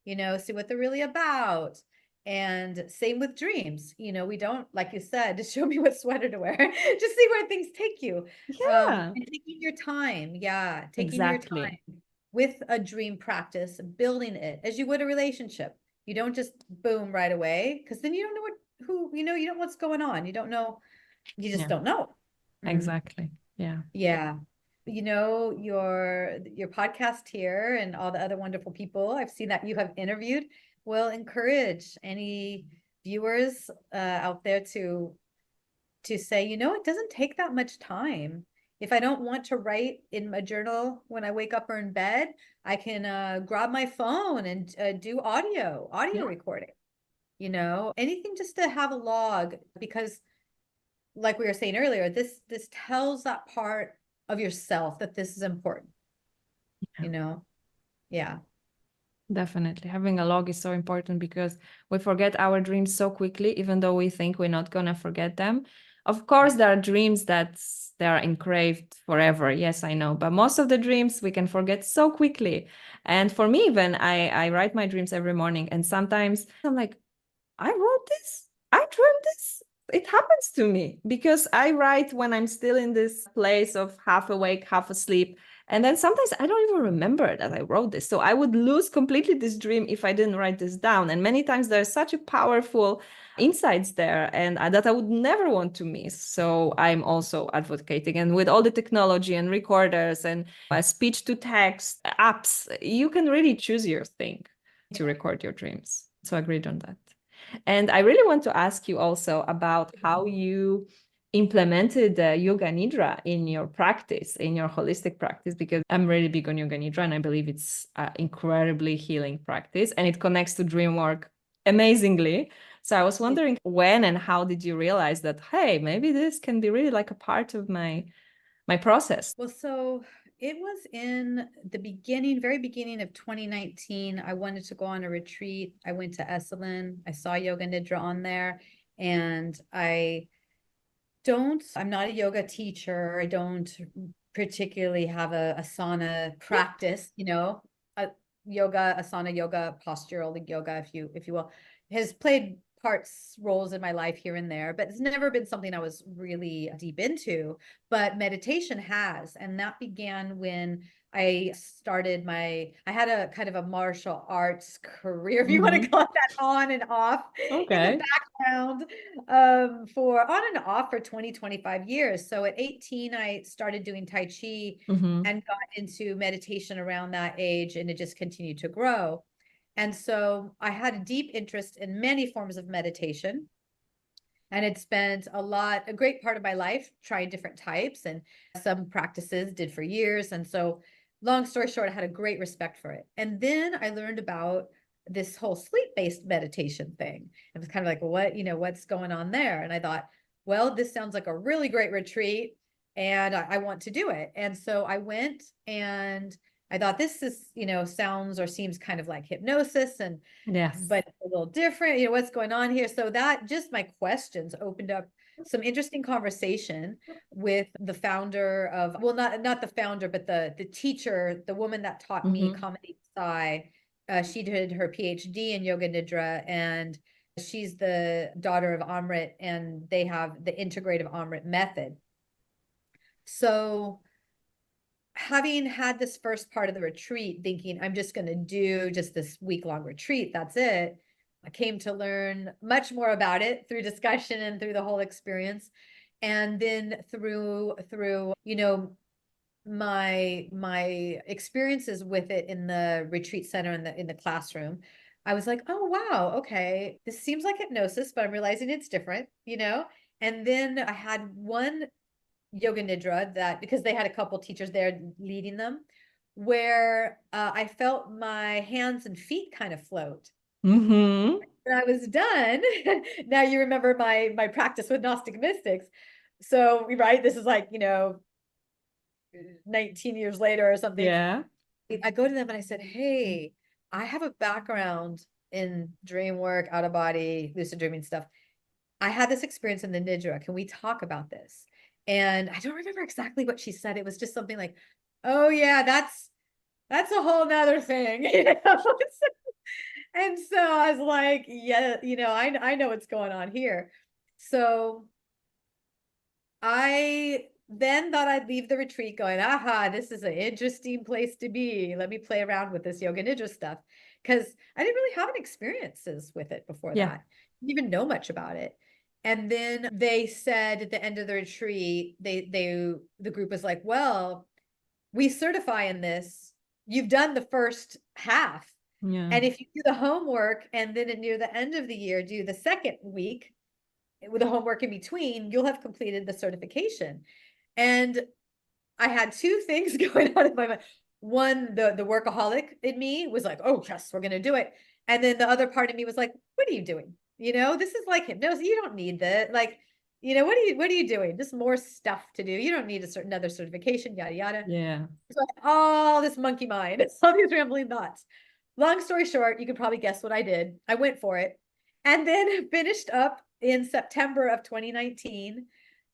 you know, see what they're really about. And same with dreams. You know, we don't, like you said, just show me what sweater to wear. Just see where things take you. Yeah. And taking your time. Yeah. Taking Exactly. your time with a dream practice, building it as you would a relationship. You don't just boom right away, because then you don't know you don't know what's going on. You don't know, you just don't know. Exactly. Yeah. Yeah. You know, your podcast here and all the other wonderful people I've seen that you have interviewed will encourage any viewers out there to say, you know, it doesn't take that much time. If I don't want to write in a journal when I wake up or in bed, I can grab my phone and do audio recording, you know, anything just to have a log, because like we were saying earlier, this tells that part of yourself that this is important, you know? Yeah. Definitely. Having a log is so important, because we forget our dreams so quickly, even though we think we're not going to forget them. Of course, there are dreams that they are engraved forever. Yes, I know. But most of the dreams we can forget so quickly. And for me, even I write my dreams every morning. And sometimes I'm like, I wrote this? I dreamt this? It happens to me because I write when I'm still in this place of half awake, half asleep. And then sometimes I don't even remember that I wrote this. So I would lose completely this dream if I didn't write this down. And many times there's such a powerful insights there, and that I would never want to miss. So I'm also advocating. And with all the technology and recorders and speech to text apps, you can really choose your thing to record your dreams. So agreed on that. And I really want to ask you also about how you implemented Yoga Nidra in your practice, in your holistic practice, because I'm really big on Yoga Nidra and I believe it's an incredibly healing practice and it connects to Dreamwork amazingly. So I was wondering, when and how did you realize that, hey, maybe this can be really like a part of my process? Well, so it was in the beginning, very beginning of 2019. I wanted to go on a retreat. I went to Esalen. I saw Yoga Nidra on there, and I'm not a yoga teacher. I don't particularly have a asana practice, you know, a asana yoga, postural yoga, if you will, has played roles in my life here and there, but it's never been something I was really deep into. But meditation has, and that began when I had a kind of a martial arts career, if you want to call it that, on and off in the background, for on and off for 25 years. So at 18, I started doing Tai Chi and got into meditation around that age, and it just continued to grow. And so I had a deep interest in many forms of meditation, and had spent a great part of my life trying different types, and some practices did for years. And so long story short, I had a great respect for it. And then I learned about this whole sleep-based meditation thing. It was kind of like, what's going on there? And I thought, well, this sounds like a really great retreat, and I want to do it. And so I went, and I thought, this is, sounds or seems kind of like hypnosis, but a little different, what's going on here? So that just my questions opened up some interesting conversation with the founder of, well, not the founder, but the teacher, the woman that taught me Kamini Sai. She did her PhD in Yoga Nidra, and she's the daughter of Amrit, and they have the integrative Amrit method. So having had this first part of the retreat, thinking I'm just going to do just this week-long retreat, that's it, I came to learn much more about it through discussion and through the whole experience. And then through, you know, my experiences with it in the retreat center, in the classroom, I was like, oh wow, okay, this seems like hypnosis, but I'm realizing it's different, you know. And then I had one yoga nidra, that because they had a couple teachers there leading them, where I felt my hands and feet kind of float. Mm-hmm. When I was done, now you remember my practice with Gnostic mystics. So, right, this is like, you know, 19 years later or something. Yeah. I go to them and I said, hey, I have a background in dream work, out of body, lucid dreaming stuff. I had this experience in the Nidra. Can we talk about this? And I don't remember exactly what she said. It was just something like, oh yeah, that's a whole nother thing. You know? And so I was like, yeah, you know, I know what's going on here. So I then thought I'd leave the retreat going, aha, this is an interesting place to be. Let me play around with this yoga nidra stuff. Because I didn't really have any experiences with it before Yeah. that. Didn't even know much about it. And then they said at the end of the retreat, the group was like, well, we certify in this. You've done the first half. Yeah. And if you do the homework and then near the end of the year, do the second week with the homework in between, you'll have completed the certification. And I had two things going on in my mind. One, the workaholic in me was like, oh, yes, we're going to do it. And then the other part of me was like, what are you doing? You know, this is like hypnosis. You don't need that. Like, you know, what are you doing? Just more stuff to do. You don't need another certification, yada, yada. Yeah. So all this monkey mind, all these rambling thoughts. Long story short, you can probably guess what I did. I went for it and then finished up in September of 2019.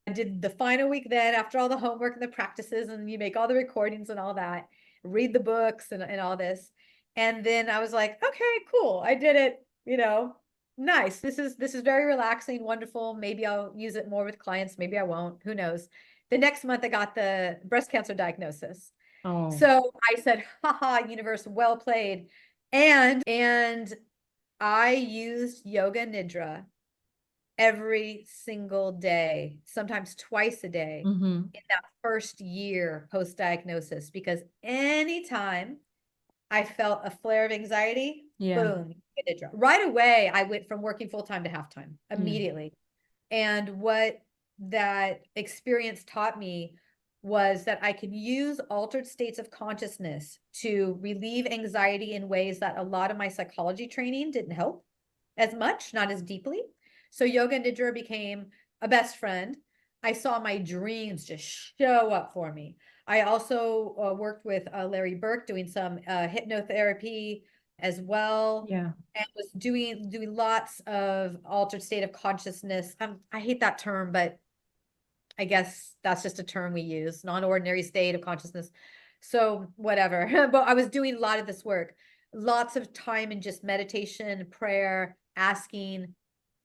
I did the final week then after all the homework and the practices, and you make all the recordings and all that, read the books and all this. And then I was like, okay, cool. I did it, you know, nice. This is very relaxing, wonderful. Maybe I'll use it more with clients. Maybe I won't. Who knows? The next month I got the breast cancer diagnosis. Oh. So I said, haha, universe, well played. And I used yoga nidra every single day, sometimes twice a day Mm-hmm. in that first year post-diagnosis, because anytime I felt a flare of anxiety, Yeah. boom, nidra. Right away, I went from working full-time to half-time Yeah. immediately. And what that experience taught me was that I could use altered states of consciousness to relieve anxiety in ways that a lot of my psychology training didn't help as much, not as deeply. So yoga nidra became a best friend. I saw my dreams just show up for me. I also worked with Larry Burke doing some hypnotherapy as well, Yeah. and was doing lots of altered state of consciousness. I hate that term, but I guess that's just a term we use, non-ordinary state of consciousness. So whatever, but I was doing a lot of this work, lots of time in just meditation, prayer, asking,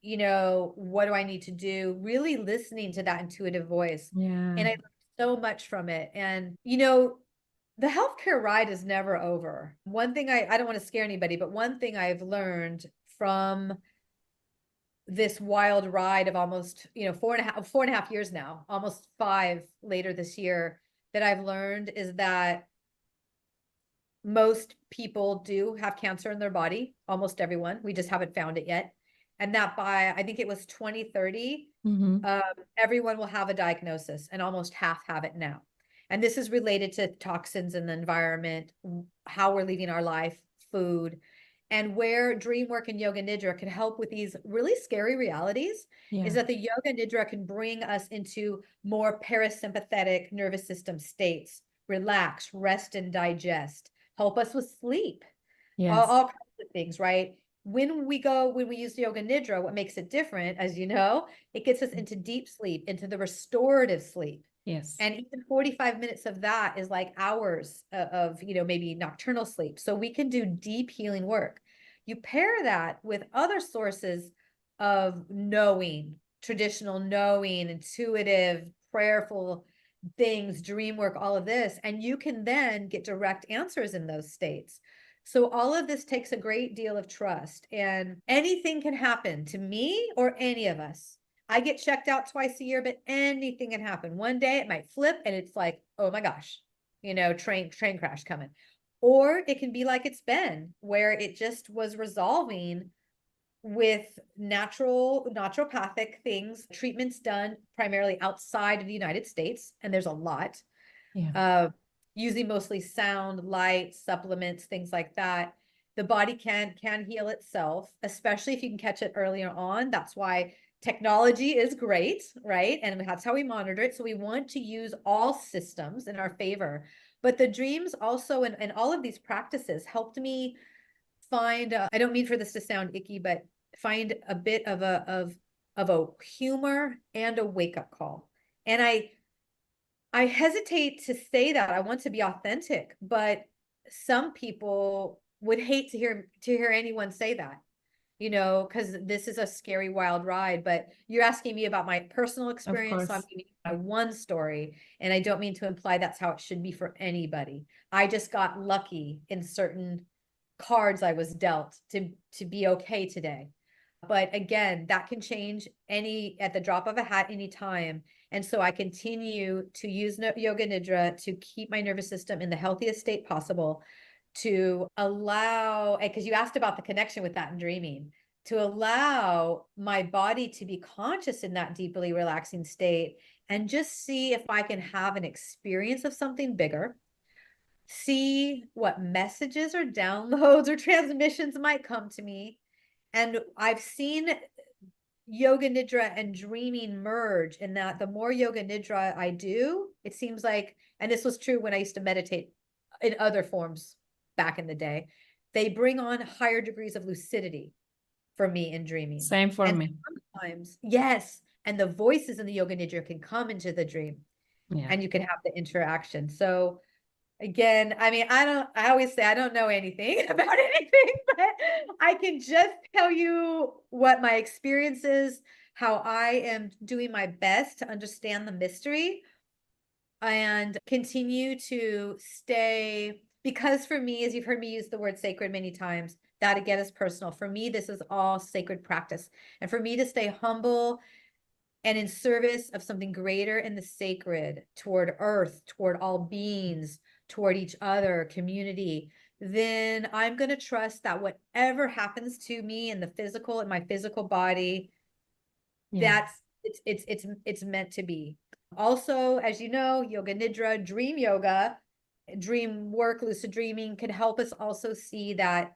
you know, what do I need to do? Really listening to that intuitive voice. Yeah. And I learned so much from it. And, you know, the healthcare ride is never over. One thing I don't want to scare anybody, but one thing I've learned from this wild ride of almost, you know, 4.5 years now, almost 5 later this year, that I've learned is that most people do have cancer in their body, almost everyone. We just haven't found it yet. And that by, I think it was 2030, Mm-hmm. everyone will have a diagnosis, and almost half have it now. And this is related to toxins in the environment, how we're leading our life, food, and where Dreamwork and Yoga Nidra can help with these really scary realities. Yeah. Is that the Yoga Nidra can bring us into more parasympathetic nervous system states, relax, rest, and digest, help us with sleep, Yes. all kinds of things, right? When we use Yoga Nidra, what makes it different, as you know, it gets us into deep sleep, into the restorative sleep. Yes. And even 45 minutes of that is like hours of, you know, maybe nocturnal sleep. So we can do deep healing work. You pair that with other sources of knowing, traditional knowing, intuitive, prayerful things, dream work, all of this, and you can then get direct answers in those states. So all of this takes a great deal of trust, and anything can happen to me or any of us. I get checked out twice a year, but anything can happen. One day it might flip and it's like, oh my gosh, train crash coming. Or it can be like it's been, where it just was resolving with naturopathic things, treatments done primarily outside of the United States. And there's a lot, using mostly sound, light, supplements, things like that. The body can heal itself, especially if you can catch it earlier on. That's why technology is great, right? And that's how we monitor it. So we want to use all systems in our favor. But the dreams also, and all of these practices helped me find, I don't mean for this to sound icky, but find a bit of a humor and a wake-up call. And I hesitate to say that. I want to be authentic, but some people would hate to hear anyone say that, because this is a scary, wild ride. But you're asking me about my personal experience, so I'm giving you my one story, and I don't mean to imply that's how it should be for anybody. I just got lucky in certain cards I was dealt to be okay today. But again, that can change at the drop of a hat anytime. And so I continue to use yoga nidra to keep my nervous system in the healthiest state possible, to allow, because you asked about the connection with that and dreaming, to allow my body to be conscious in that deeply relaxing state, and just see if I can have an experience of something bigger, see what messages or downloads or transmissions might come to me. And I've seen yoga nidra and dreaming merge, in that the more yoga nidra I do, it seems like, and this was true when I used to meditate in other forms back in the day, they bring on higher degrees of lucidity for me in dreaming. Same for me. Sometimes, yes. And the voices in the yoga nidra can come into the dream, and you can have the interaction. So again, I mean, I always say I don't know anything about anything, but I can just tell you what my experience is, how I am doing my best to understand the mystery and continue to stay, because for me, as you've heard me use the word sacred many times, that again is personal. For me, this is all sacred practice. And for me to stay humble and in service of something greater in the sacred, toward earth, toward all beings, toward each other, community, then I'm going to trust that whatever happens to me in the physical, in my physical body, it's meant to be. Also, as you know, yoga nidra, dream yoga, dream work, lucid dreaming can help us also see that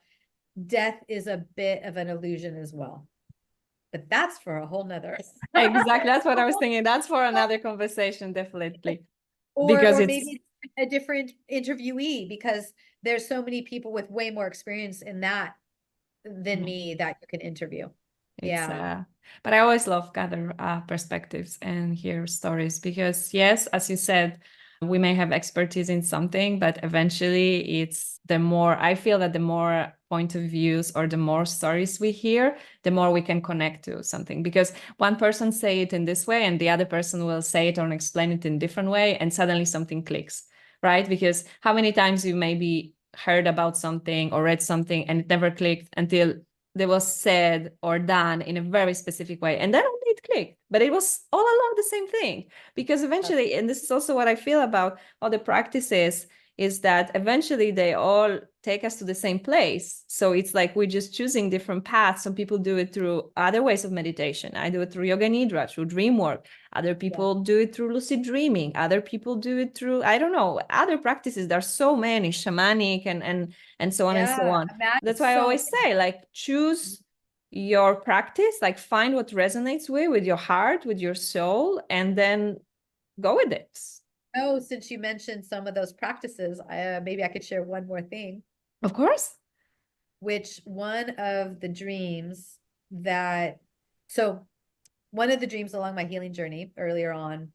death is a bit of an illusion as well. But that's for a whole nother. Exactly. That's what I was thinking. That's for another conversation, definitely. Or Because maybe a different interviewee, because there's so many people with way more experience in that than me that you can interview. But I always love gather perspectives and hear stories, because yes, as you said, we may have expertise in something, but eventually I feel that the more point of views or the more stories we hear, the more we can connect to something, because one person say it in this way and the other person will say it or explain it in a different way, and suddenly something clicks, right? Because how many times you maybe heard about something or read something and it never clicked until it was said or done in a very specific way, and then only it clicked, but it was all along the same thing. Because eventually, and this is also what I feel about all the practices, is that eventually they all take us to the same place. So it's like we're just choosing different paths. Some people do it through other ways of meditation. I do it through yoga nidra, through Dreamwork. Other people do it through lucid dreaming. Other people do it through, I don't know, other practices. There are so many, shamanic and so on and so on. That's why I always say, like, choose your practice, like find what resonates with your heart, with your soul, and then go with it. Oh, since you mentioned some of those practices, maybe I could share one more thing. Of course. Which one of the dreams so one of the dreams along my healing journey earlier on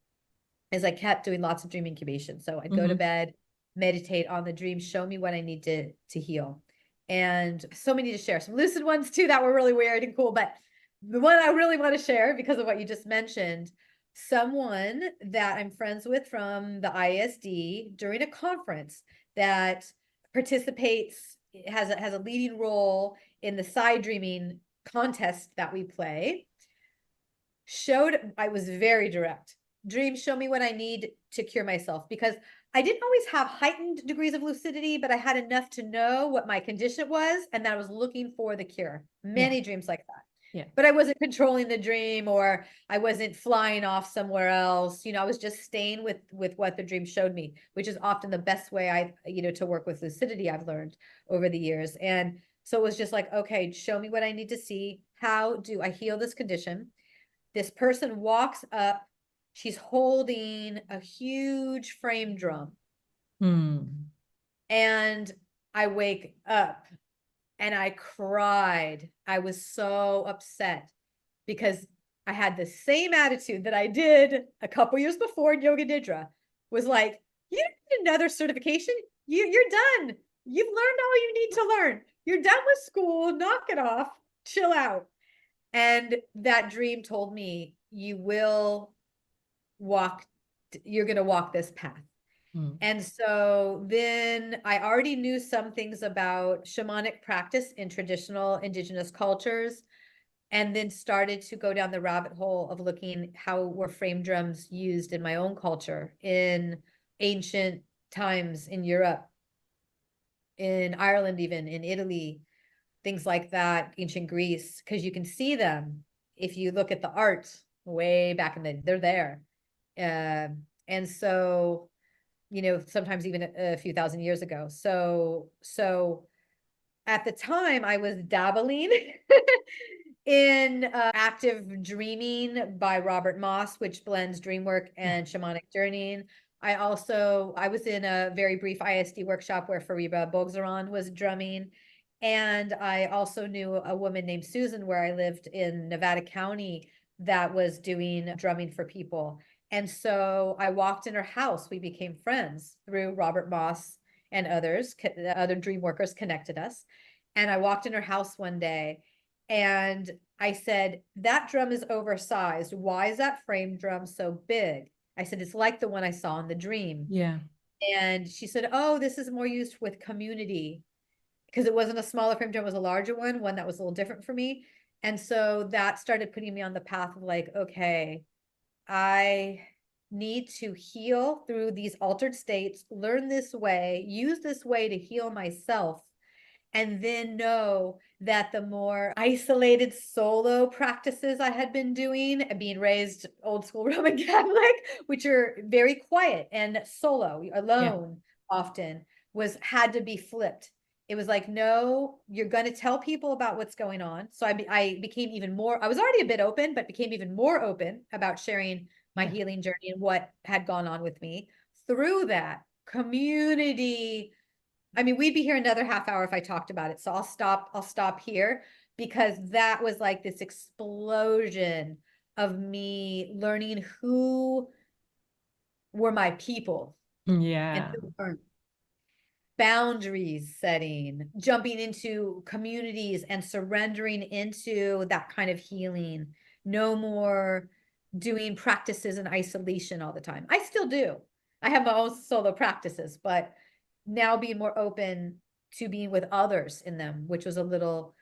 is I kept doing lots of dream incubation. So I'd go to bed, meditate on the dream, show me what I need to heal. And so many to share. Some lucid ones too that were really weird and cool. But the one I really want to share, because of what you just mentioned, someone that I'm friends with from the ISD during a conference that participates, has a leading role in the side dreaming contest that we play, I was very direct. Dream, show me what I need to cure myself, because I didn't always have heightened degrees of lucidity, but I had enough to know what my condition was and that I was looking for the cure. Many dreams like that. Yeah. But I wasn't controlling the dream, or I wasn't flying off somewhere else. I was just staying with what the dream showed me, which is often the best way to work with lucidity, I've learned over the years. And so it was just like, okay, show me what I need to see. How do I heal this condition? This person walks up. She's holding a huge frame drum. And I wake up and I cried. I was so upset because I had the same attitude that I did a couple years before in Yoga Nidra. Was like, you don't need another certification. You're done. You've learned all you need to learn. You're done with school. Knock it off. Chill out. And that dream told me, you're going to walk this path. And so then I already knew some things about shamanic practice in traditional indigenous cultures, and then started to go down the rabbit hole of looking how were frame drums used in my own culture, in ancient times in Europe, in Ireland, even in Italy, things like that, ancient Greece, because you can see them if you look at the art way back they're there. And so, sometimes even a few thousand years ago. So at the time I was dabbling in active dreaming by Robert Moss, which blends dreamwork and shamanic journeying. I was in a very brief ISD workshop where Fariba Bogzaran was drumming. And I also knew a woman named Susan where I lived in Nevada County that was doing drumming for people. And so I walked in her house. We became friends through Robert Moss and others. Other dream workers connected us. And I walked in her house one day and I said, that drum is oversized. Why is that frame drum so big? I said, it's like the one I saw in the dream. Yeah. And she said, oh, this is more used with community, because it wasn't a smaller frame drum, it was a larger one that was a little different for me. And so that started putting me on the path of like, okay, I need to heal through these altered states, learn this way, use this way to heal myself, and then know that the more isolated solo practices I had been doing, being raised old school Roman Catholic, which are very quiet and solo, alone often, had to be flipped. It was like, no, you're going to tell people about what's going on. So I became even more, I was already a bit open, but became even more open about sharing my healing journey and what had gone on with me through that community. I mean, we'd be here another half hour if I talked about it. So I'll stop here, because that was like this explosion of me learning who were my people. Yeah. And who weren't. Boundaries setting, jumping into communities and surrendering into that kind of healing. No more doing practices in isolation all the time. I still do. I have my own solo practices, but now being more open to being with others in them, which was a little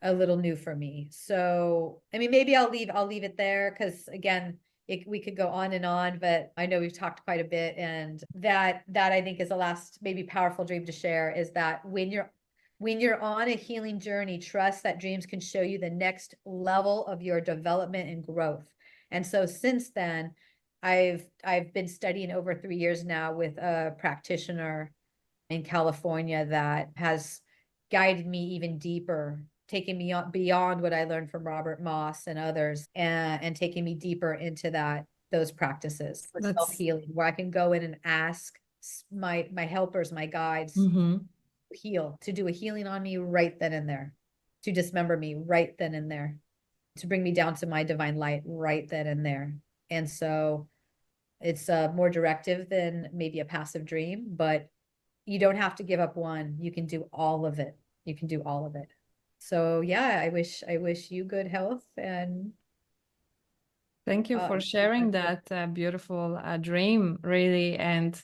new for me. So, I mean, maybe I'll leave it there, because again, we could go on and on, but I know we've talked quite a bit, and that I think is the last maybe powerful dream to share, is that when you're on a healing journey, trust that dreams can show you the next level of your development and growth. And so since then, I've been studying over 3 years now with a practitioner in California that has guided me even deeper, taking me beyond what I learned from Robert Moss and others, and taking me deeper into those practices for self-healing, where I can go in and ask my helpers, my guides, to do a healing on me right then and there, to dismember me right then and there, to bring me down to my divine light right then and there. And so it's more directive than maybe a passive dream, but you don't have to give up one. You can do all of it. You can do all of it. So yeah, I wish you good health, and thank you for sharing that beautiful dream, really, and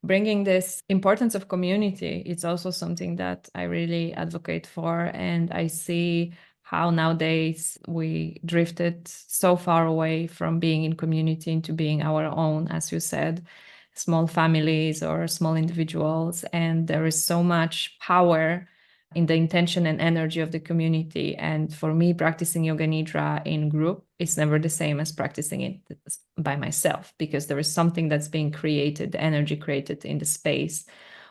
bringing this importance of community. It's also something that I really advocate for, and I see how nowadays we drifted so far away from being in community into being our own, as you said, small families or small individuals. And there is so much power in the intention and energy of the community. And for me, practicing Yoga Nidra in group is never the same as practicing it by myself, because there is something that's being created, the energy created in the space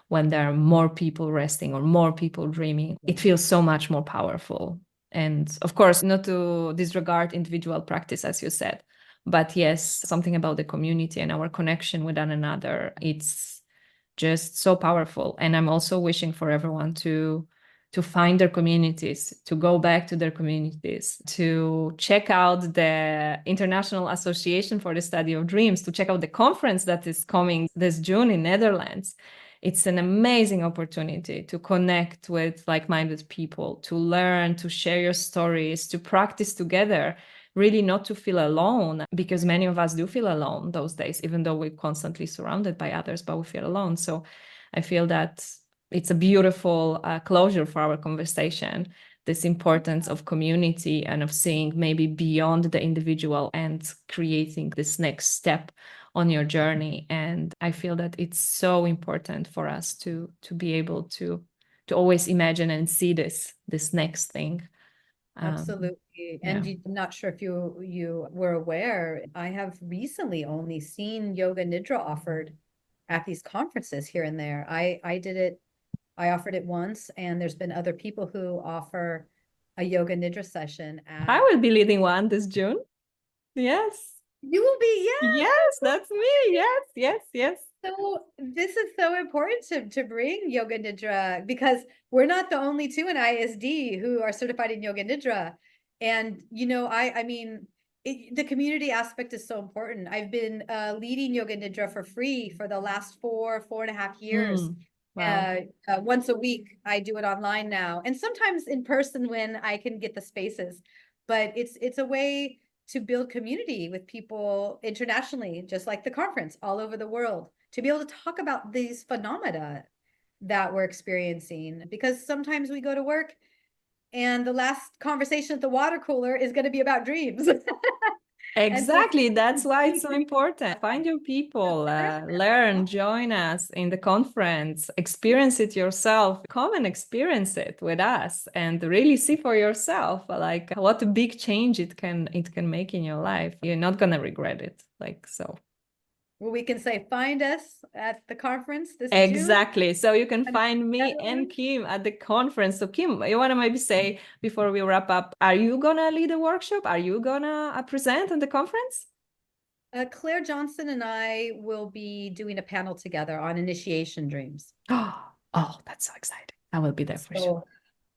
when there are more people resting or more people dreaming. It feels so much more powerful. And of course, not to disregard individual practice, as you said, but yes, something about the community and our connection with one another. It's just so powerful. And I'm also wishing for everyone to find their communities, to go back to their communities, to check out the International Association for the Study of Dreams, to check out the conference that is coming this June in Netherlands. It's an amazing opportunity to connect with like-minded people, to learn, to share your stories, to practice together, really not to feel alone, because many of us do feel alone those days, even though we're constantly surrounded by others, but we feel alone. So I feel that it's a beautiful closure for our conversation, this importance of community and of seeing maybe beyond the individual and creating this next step on your journey. And I feel that it's so important for us to be able to always imagine and see this next thing. Absolutely. Yeah. And I'm not sure if you were aware, I have recently only seen Yoga Nidra offered at these conferences here and there. I did it, I offered it once, and there's been other people who offer a Yoga Nidra session at. I will be leading one this June. Yes. You will be, yeah. Yes, that's me. Yes, yes, yes. So this is so important to bring Yoga Nidra, because we're not the only two in ISD who are certified in Yoga Nidra. And, I mean, the community aspect is so important. I've been leading Yoga Nidra for free for the last 4.5 years. Wow. Once a week, I do it online now, and sometimes in person when I can get the spaces. But it's a way to build community with people internationally, just like the conference all over the world, to be able to talk about these phenomena that we're experiencing. Because sometimes we go to work and the last conversation at the water cooler is going to be about dreams. Exactly. That's why it's so important. Find your people, learn, join us in the conference, experience it yourself. Come and experience it with us and really see for yourself like what a big change it can make in your life. You're not gonna regret it. So. Well, we can say, find us at the conference this June. Exactly. So you can find me and Kim at the conference. So Kim, you want to maybe say before we wrap up, are you going to lead a workshop? Are you going to present at the conference? Claire Johnson and I will be doing a panel together on initiation dreams. Oh, that's so exciting. I will be there for sure.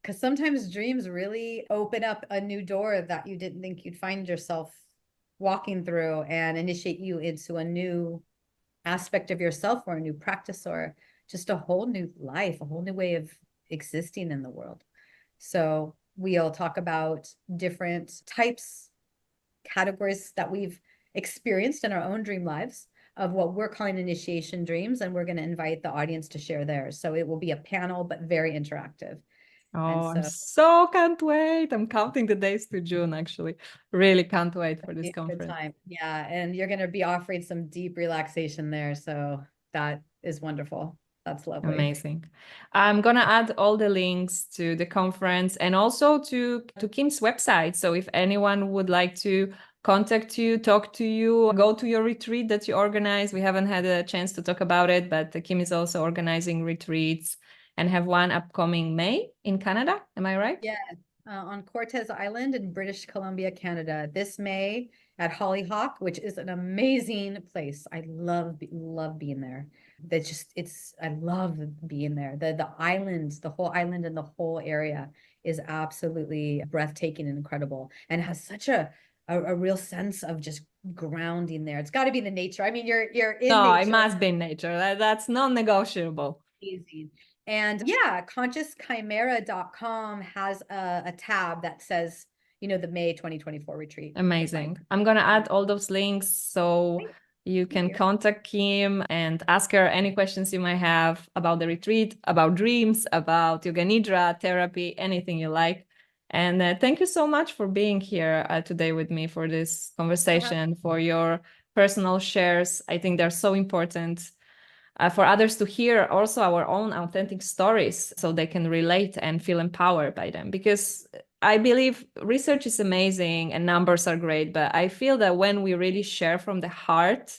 Because sometimes dreams really open up a new door that you didn't think you'd find yourself walking through, and initiate you into a new aspect of yourself, or a new practice, or just a whole new life, a whole new way of existing in the world. So we'll talk about different types, categories that we've experienced in our own dream lives of what we're calling initiation dreams, and we're going to invite the audience to share theirs. So it will be a panel, but very interactive. Oh, I so can't wait. I'm counting the days to June, actually. Really can't wait for this conference. Good time. Yeah, and you're going to be offering some deep relaxation there. So that is wonderful. That's lovely. Amazing. I'm going to add all the links to the conference and also to Kim's website. So if anyone would like to contact you, talk to you, go to your retreat that you organize, we haven't had a chance to talk about it, but Kim is also organizing retreats and have one upcoming May in Canada. Am I right? Yeah, on Cortes Island in British Columbia, Canada, this May at Hollyhock, which is an amazing place. I love being there. I love being there. The islands, the whole island and the whole area is absolutely breathtaking and incredible, and has such a real sense of just grounding there. It's got to be the nature. I mean, you're in no, nature. It must be in nature. That's non-negotiable. Amazing. And yeah, consciouschimera.com has a tab that says, the May 2024 retreat. Amazing. I'm going to add all those links so you can contact Kim and ask her any questions you might have about the retreat, about dreams, about Yoga Nidra, therapy, anything you like. And thank you so much for being here today with me for this conversation, for your personal shares. I think they're so important for others to hear also our own authentic stories so they can relate and feel empowered by them. Because I believe research is amazing and numbers are great, but I feel that when we really share from the heart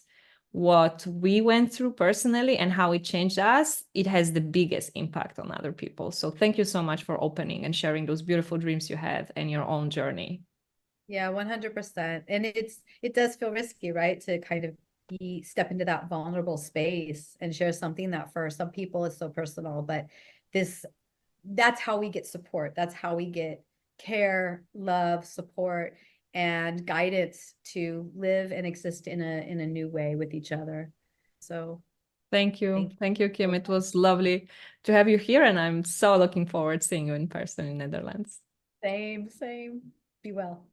what we went through personally and how it changed us, it has the biggest impact on other people. So thank you so much for opening and sharing those beautiful dreams you had and your own journey. Yeah, 100%. And it does feel risky, right? To kind of step into that vulnerable space and share something that for some people is so personal, but that's how we get support. That's how we get care, love, support, and guidance to live and exist in a new way with each other. So thank you. Thank you, Kim. It was lovely to have you here, and I'm so looking forward to seeing you in person in Netherlands. Same. Be well.